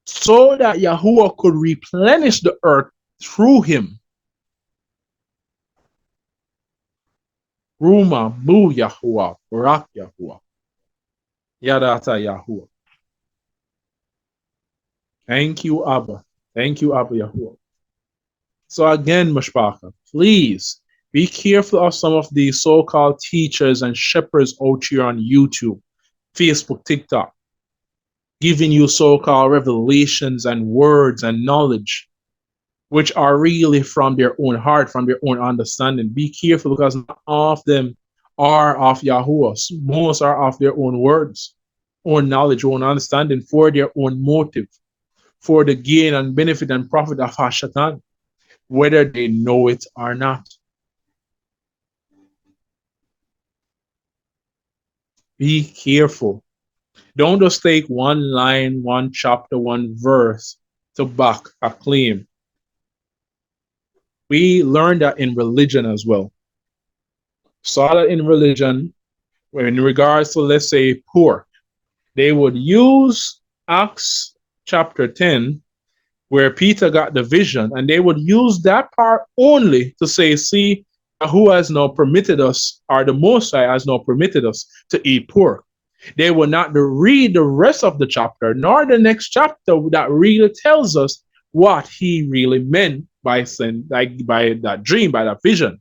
so that Yahuwah could replenish the earth through him. Ruma, Mu Yahuwah, Barak Yahuwah, Yadata Yahuwah. Thank you, Abba. Thank you, Abba Yahuwah. So again, Mashpaka, please be careful of some of these so-called teachers and shepherds out here on YouTube, Facebook, TikTok, giving you so-called revelations and words and knowledge, which are really from their own heart, from their own understanding. Be careful because not all of them are of Yahuwah. Most are of their own words, own knowledge, own understanding for their own motive, for the gain and benefit and profit of Hashatan, whether they know it or not. Be careful. Don't just take one line, one chapter, one verse to back a claim. We learned that in religion as well. Saw that in religion, in regards to, let's say, pork, they would use Acts chapter 10, where Peter got the vision, and they would use that part only to say, see, who has now permitted us, or the Most High has now permitted us to eat pork. They will not read the rest of the chapter, nor the next chapter that really tells us what he really meant by saying, like by that dream, by that vision.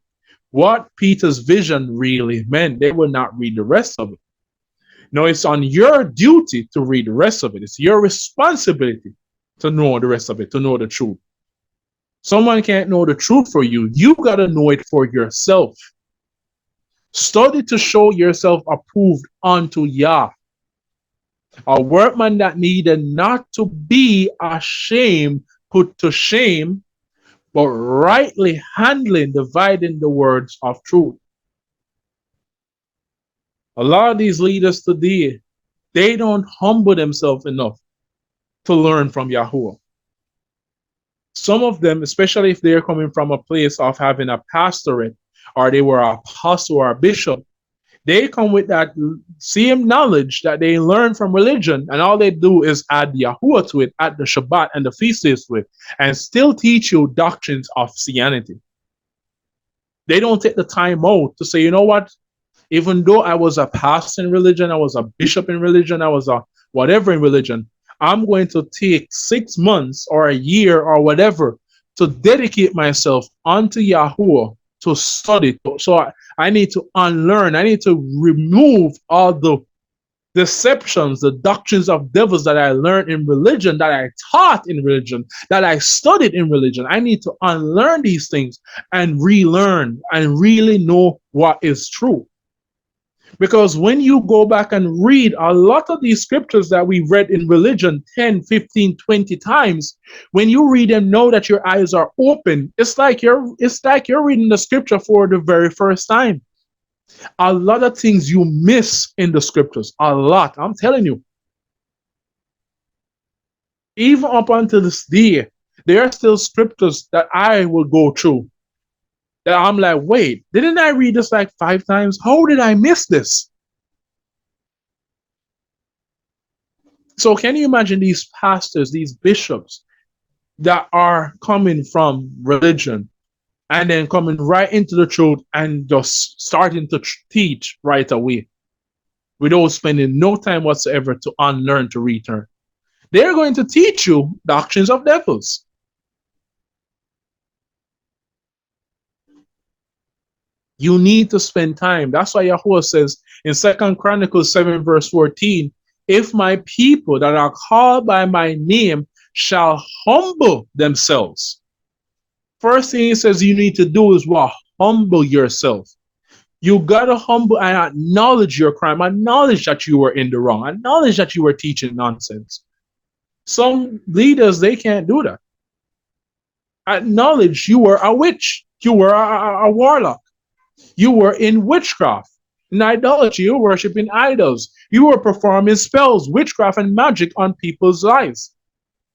What Peter's vision really meant. They will not read the rest of it. No, it's on your duty to read the rest of it. It's your responsibility to know the rest of it, to know the truth. Someone can't know the truth for you. You got to know it for yourself. Study to show yourself approved unto Yah, a workman that needed not to be ashamed, put to shame, but rightly handling, dividing the words of truth. A lot of these leaders today, They don't humble themselves enough to learn from Yahuwah. Some of them, especially if they're coming from a place of having a pastorate, or they were a apostle or a bishop, they come with that same knowledge that they learn from religion, and all they do is add Yahuwah to it, add the Shabbat and the feast days to it, and still teach you doctrines of Christianity. They don't take the time out to say, you know what? Even though I was a pastor in religion, I was a bishop in religion, I was a whatever in religion, I'm going to take 6 months or a year or whatever to dedicate myself unto Yahuwah to study. So I need to unlearn, I need to remove all the deceptions, the doctrines of devils that I learned in religion, that I taught in religion, that I studied in religion. I need to unlearn these things and relearn and really know what is true. Because when you go back and read a lot of these scriptures that we read in religion 10, 15, 20 times, when you read them, know that your eyes are open. It's like you're reading the scripture for the very first time. A lot of things you miss in the scriptures. A lot. I'm telling you. Even up until this day, there are still scriptures that I will go through that I'm like, wait, didn't I read this like 5 times? How did I miss this? So can you imagine these pastors, these bishops that are coming from religion and then coming right into the truth and just starting to teach right away without spending no time whatsoever to unlearn, to return? They're going to teach you doctrines of devils. You need to spend time. That's why Yahuwah says in 2 Chronicles 7 verse 14, if my people that are called by my name shall humble themselves. First thing he says you need to do is what? Humble yourself. You gotta humble and acknowledge your crime. Acknowledge that you were in the wrong. Acknowledge that you were teaching nonsense. Some leaders, they can't do that. Acknowledge you were a witch. You were a warlock. You were in witchcraft, in idolatry. You were worshiping idols. You were performing spells, witchcraft, and magic on people's lives,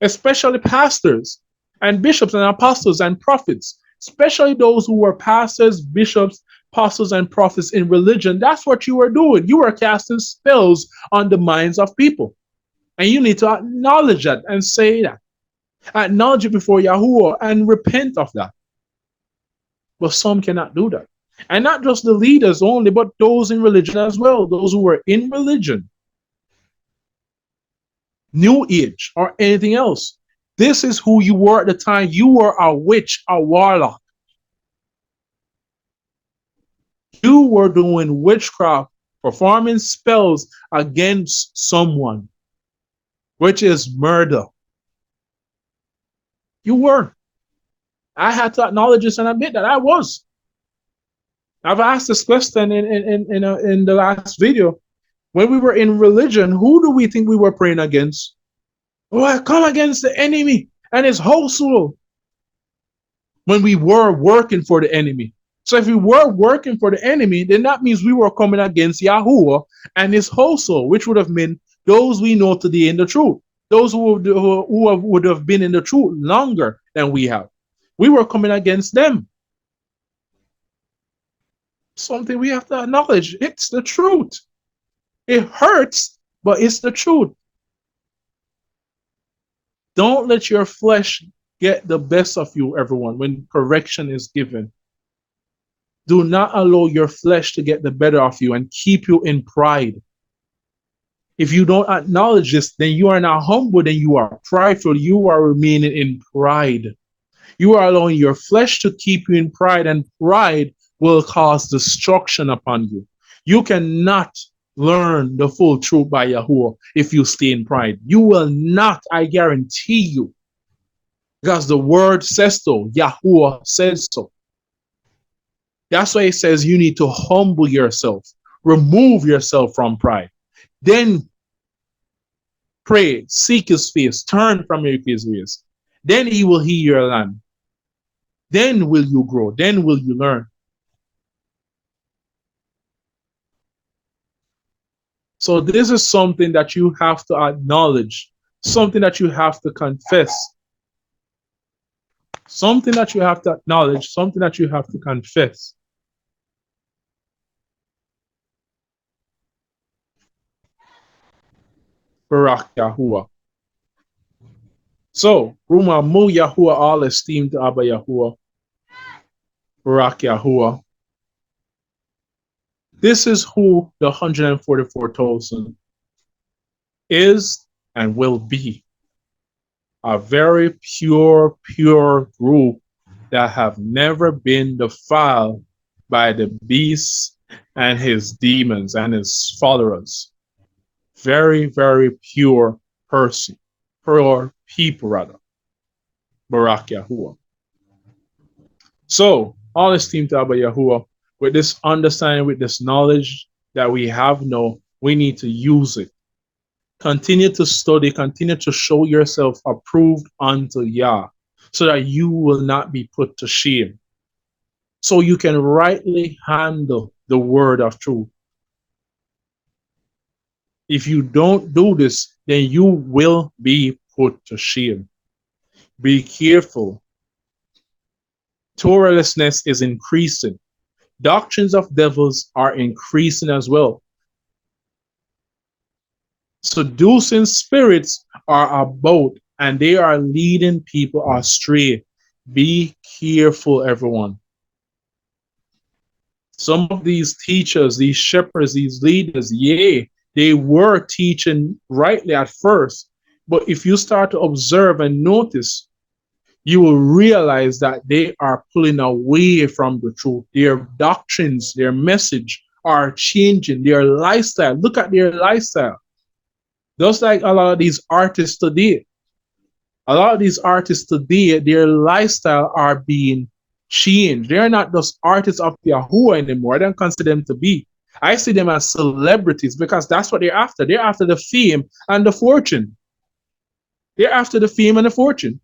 especially pastors and bishops and apostles and prophets, especially those who were pastors, bishops, apostles, and prophets in religion. That's what you were doing. You were casting spells on the minds of people. And you need to acknowledge that and say that. Acknowledge it before Yahuwah and repent of that. But some cannot do that. And not just the leaders only, but those in religion as well, those who were in religion, New Age, or anything else. This is who you were at the time. You were a witch, a warlock. You were doing witchcraft, performing spells against someone, which is murder. You were. I had to acknowledge this and admit that I was. I've asked this question in the last video. When we were in religion, who do we think we were praying against? Oh, I come against the enemy and his household. When we were working for the enemy. So if we were working for the enemy, then that means we were coming against Yahuwah and his household, which would have meant those we know today in the truth. Those who would have been in the truth longer than we have. We were coming against them. Something we have to acknowledge. It's the truth. It hurts, but it's the truth. Don't let your flesh get the best of you, everyone, when correction is given. Do not allow your flesh to get the better of you and keep you in pride. If you don't acknowledge this, then you are not humble, then you are prideful. You are remaining in pride. You are allowing your flesh to keep you in pride, and pride will cause destruction upon you. You cannot learn the full truth by Yahuwah if you stay in pride. You will not, I guarantee you. Because the word says so. Yahuwah says so. That's why it says you need to humble yourself. Remove yourself from pride. Then pray, seek his face, turn from your wicked ways. Then he will heal your land. Then will you grow. Then will you learn. So this is something that you have to acknowledge, something that you have to confess, something that you have to acknowledge, something that you have to confess. Barak Yahuwah. So, Ruma Mu Yahuwah, all esteemed Abba Yahuwah, Barak Yahuwah. This is who the 144,000 is and will be. A very pure group that have never been defiled by the beast and his demons and his followers. Very pure person, pure people rather. Barak Yahuwah. So, all esteemed Abba Yahuwah, with this understanding, with this knowledge that we have now, we need to use it. Continue to study, continue to show yourself approved unto Yah, so that you will not be put to shame. So you can rightly handle the word of truth. If you don't do this, then you will be put to shame. Be careful. Torahlessness is increasing. Doctrines of devils are increasing as well. Seducing spirits are about, and they are leading people astray. Be careful, everyone. Some of these teachers, these shepherds, these leaders, yea, they were teaching rightly at first. But if you start to observe and notice, you will realize that they are pulling away from the truth. Their doctrines, their message are changing, their lifestyle. Look at their lifestyle. Just like a lot of these artists today. A lot of these artists today, their lifestyle are being changed. They're not just artists of Yahuwah anymore. I don't consider them to be. I see them as celebrities because that's what they're after. They're after the fame and the fortune. They're after the fame and the fortune.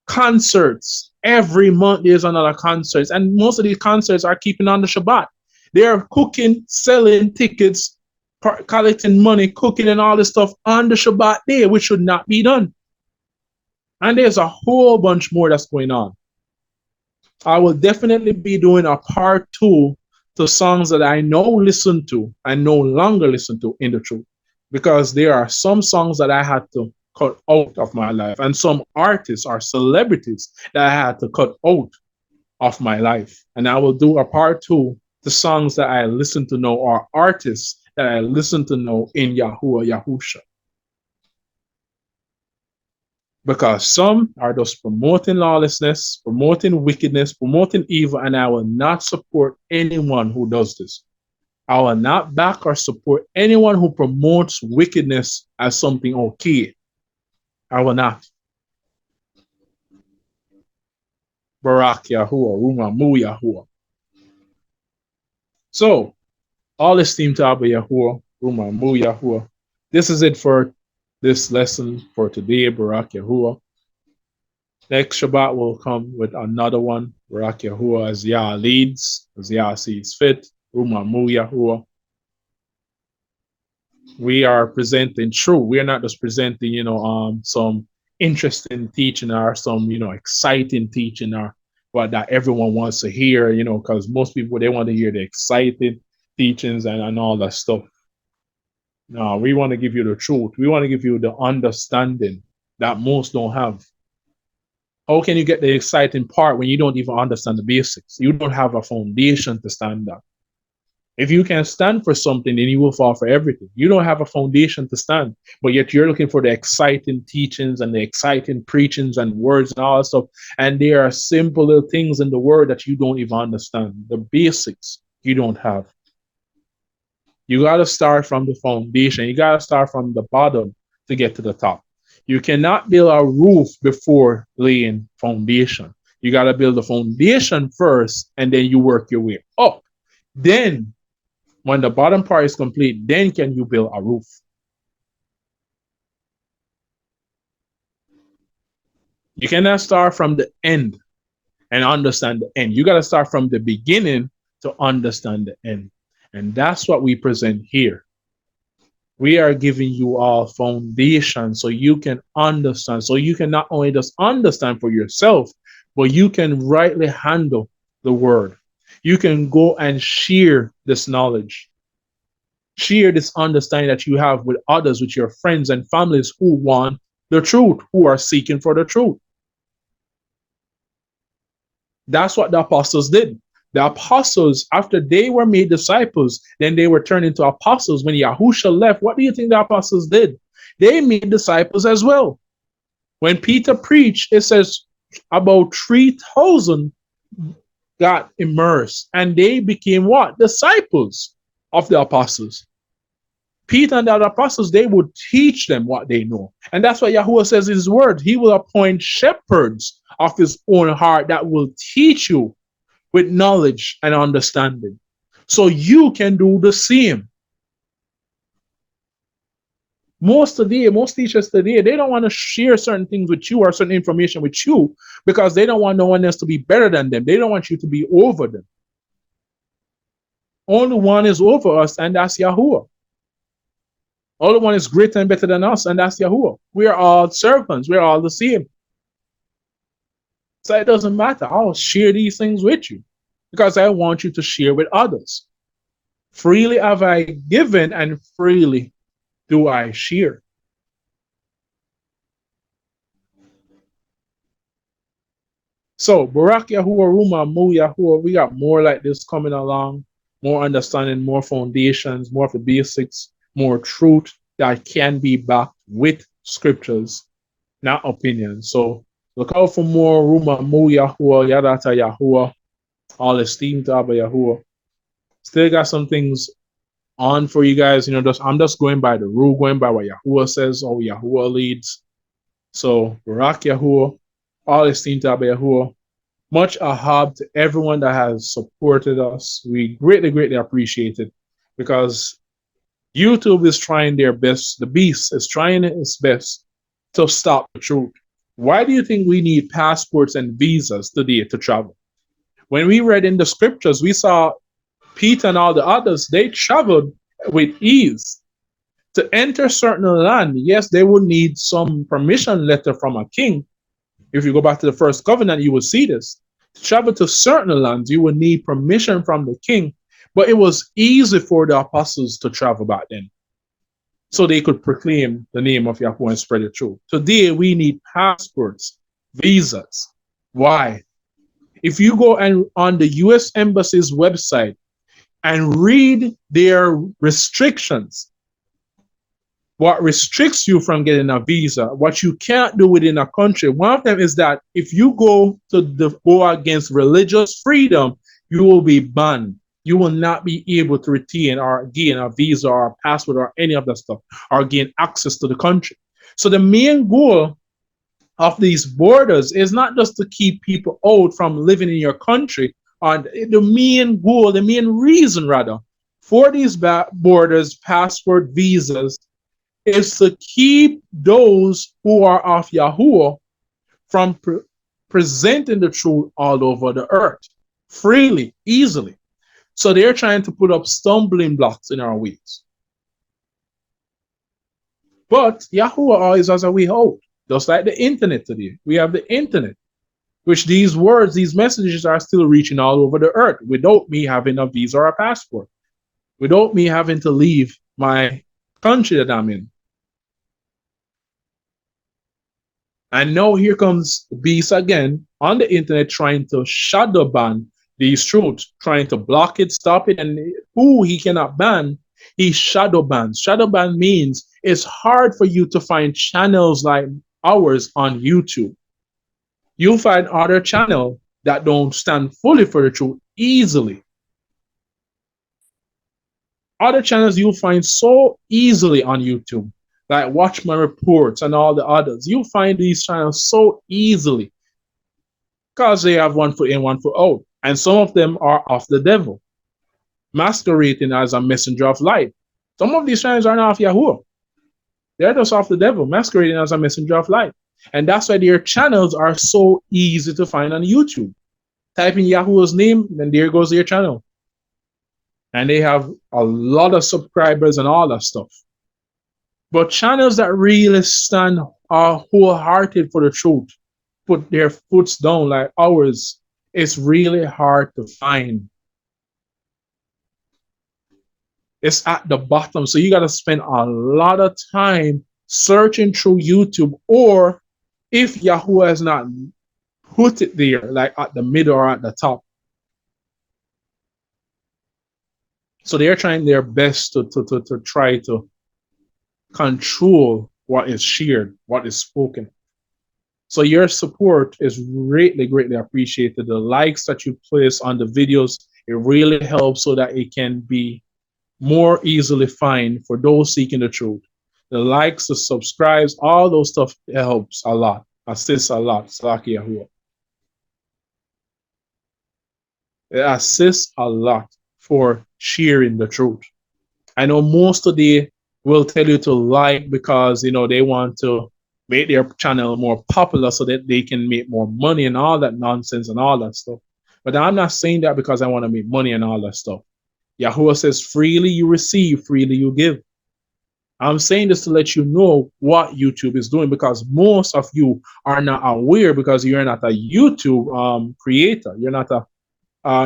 Concerts. Every month there's another concert. And most of these concerts are keeping on the Shabbat. They're cooking, selling tickets, collecting money, cooking and all this stuff on the Shabbat day, which should not be done. And there's a whole bunch more that's going on. I will definitely be doing a part 2 to songs that I no listen to and no longer listen to in the truth. Because there are some songs that I had to cut out of my life, and some artists or celebrities that I had to cut out of my life. And I will do a part 2 to songs that I listen to know or artists that I listen to know in Yahuwah Yahusha. Because some are just promoting lawlessness, promoting wickedness, promoting evil, and I will not support anyone who does this. I will not back or support anyone who promotes wickedness as something okay. I will not. Barak Yahuwah, Ruma Mu Yahuwah. So, all esteemed Abba Yahuwah, Ruma Mu Yahuwah. This is it for this lesson for today, Barak Yahuwah. Next Shabbat will come with another one, Barak Yahuwah, as Yah leads, as Yah sees fit, Ruma Mu Yahuwah. We are presenting true. We are not just presenting, some interesting teaching or some, exciting teaching or what that everyone wants to hear, because most people, they want to hear the exciting teachings and all that stuff. No, we want to give you the truth. We want to give you the understanding that most don't have. How can you get the exciting part when you don't even understand the basics? You don't have a foundation to stand on. If you can stand for something, then you will fall for everything. You don't have a foundation to stand, but yet you're looking for the exciting teachings and the exciting preachings and words and all that stuff. And there are simple little things in the word that you don't even understand. The basics you don't have. You got to start from the foundation. You got to start from the bottom to get to the top. You cannot build a roof before laying foundation. You got to build the foundation first, and then you work your way up. Then, when the bottom part is complete, then can you build a roof. You cannot start from the end and understand the end. You got to start from the beginning to understand the end. And that's what we present here. We are giving you all foundation so you can understand, so you can not only just understand for yourself, but you can rightly handle the word. You can go and share this knowledge, share this understanding that you have with others, with your friends and families who want the truth, who are seeking for the truth. That's what the apostles did. The apostles, after they were made disciples, then they were turned into apostles. When Yahusha left, what do you think the apostles did? They made disciples as well. When Peter preached, it says about 3,000 got immersed and they became what? Disciples of the apostles. Peter and the other apostles, they would teach them what they know. And that's what Yahuwah says in his word. He will appoint shepherds of his own heart that will teach you with knowledge and understanding. So you can do the same. Most teachers today, they don't want to share certain things with you or certain information with you because they don't want no one else to be better than them. They don't want you to be over them. Only one is over us, and that's Yahuwah. Only one is greater and better than us, and that's Yahuwah. We are all servants. We're all the same. So it doesn't matter. I'll share these things with you because I want you to share with others. Freely have I given, and freely do I share. So, Barak Yahuwah, Ruma, Mu Yahuwah, we got more like this coming along, more understanding, more foundations, more of the basics, more truth that can be backed with scriptures, not opinions. So, look out for more Ruma, Mu Yahuwah, Yadata Yahuwah, all esteemed Abba Yahuwah. Still got some things on for you guys. I'm just going by the rule, going by what Yahuwah says, or Yahuwah leads. So, Barak Yahuwah, all esteemed Abba Yahuwah. Much ahab to everyone that has supported us. We greatly, greatly appreciate it because YouTube is trying their best. The beast is trying its best to stop the truth. Why do you think we need passports and visas today to travel? When we read in the scriptures, we saw Peter and all the others, they traveled with ease. To enter certain land, yes, they would need some permission letter from a king. If you go back to the first covenant, you will see this. To travel to certain lands, you would need permission from the king, but it was easy for the apostles to travel back then, so they could proclaim the name of Yahweh and spread the truth. Today, we need passports, visas. Why? If you go on the U.S. Embassy's website and read their restrictions, what restricts you from getting a visa, what you can't do within a country. One of them is that if you go against religious freedom, you will be banned. You will not be able to retain or gain a visa or a passport or any of that stuff or gain access to the country. So the main goal of these borders is not just to keep people out from living in your country. The main goal, the main reason rather, for these borders, passport, visas, is to keep those who are of Yahuwah from presenting the truth all over the earth freely, easily. So they're trying to put up stumbling blocks in our ways. But Yahuwah always has a way out. Just like the internet today. We have the internet, which these words, these messages are still reaching all over the earth without me having a visa or a passport, without me having to leave my country that I'm in. And now here comes the beast again on the internet trying to shadow ban these truths, trying to block it, stop it, and who he cannot ban, he shadow bans. Shadow ban means it's hard for you to find channels like ours on YouTube. You'll find other channels that don't stand fully for the truth easily. Other channels you'll find so easily on YouTube, like Watch My Reports and all the others. You'll find these channels so easily because they have one foot in, one foot out. And some of them are of the devil, masquerading as a messenger of light. Some of these channels are not of Yahuwah. They're just of the devil, masquerading as a messenger of light. And that's why their channels are so easy to find on YouTube. Type in Yahuwah's name, then there goes their channel. and they have a lot of subscribers and all that stuff. But channels that really stand are wholehearted for the truth, put their foots down like ours, it's really hard to find. It's at the bottom. So you got to spend a lot of time searching through YouTube, or if Yahuwah has not put it there, like at the middle or at the top. So they're trying their best to try to control what is shared, what is spoken. So your support is greatly, greatly appreciated. The likes that you place on the videos, it really helps so that it can be more easily find for those seeking the truth. The likes, the subscribes, all those stuff helps a lot, assists a lot. Salaki Yahuwah. It assists a lot for sharing the truth. I know most of the will tell you to like because they want to make their channel more popular so that they can make more money and all that nonsense and all that stuff. But I'm not saying that because I want to make money and all that stuff. Yahuwah says, freely you receive, freely you give. I'm saying this to let you know what YouTube is doing, because most of you are not aware because you're not a YouTube creator. You're not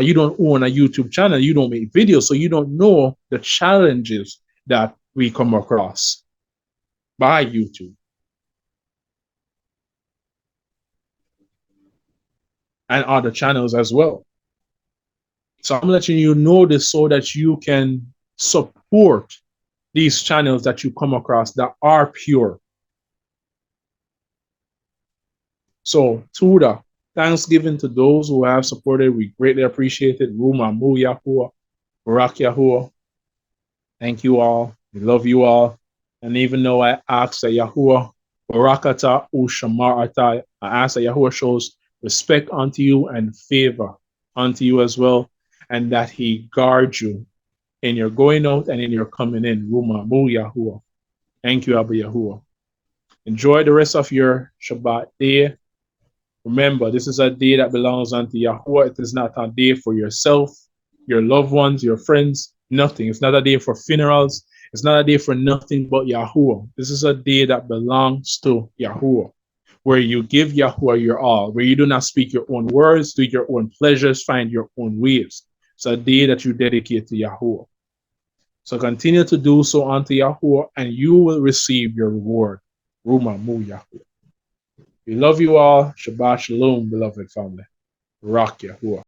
you don't own a YouTube channel. You don't make videos, so you don't know the challenges that we come across by YouTube and other channels as well. So I'm letting you know this so that you can support these channels that you come across that are pure. So, Tuda, thanksgiving to those who have supported. We greatly appreciate it. Ruma Mu Yahuwah, Barak Yahuwah. Thank you all. We love you all. And even though I ask that Yahuwah, Barakata Ushamarata, I ask that Yahuwah shows respect unto you and favor unto you as well, and that he guards you in your going out and in your coming in. Ruma Mu Yahuwah. Thank you, Abba Yahuwah. Enjoy the rest of your Shabbat day. Remember, this is a day that belongs unto Yahuwah. It is not a day for yourself, your loved ones, your friends, nothing. It's not a day for funerals. It's not a day for nothing but Yahuwah. This is a day that belongs to Yahuwah, where you give Yahuwah your all, where you do not speak your own words, do your own pleasures, find your own ways. It's a day that you dedicate to Yahuwah. So continue to do so unto Yahuwah, and you will receive your reward. Ruma Mu Yahuwah. We love you all. Shabbat Shalom, beloved family. Rock Yahuwah.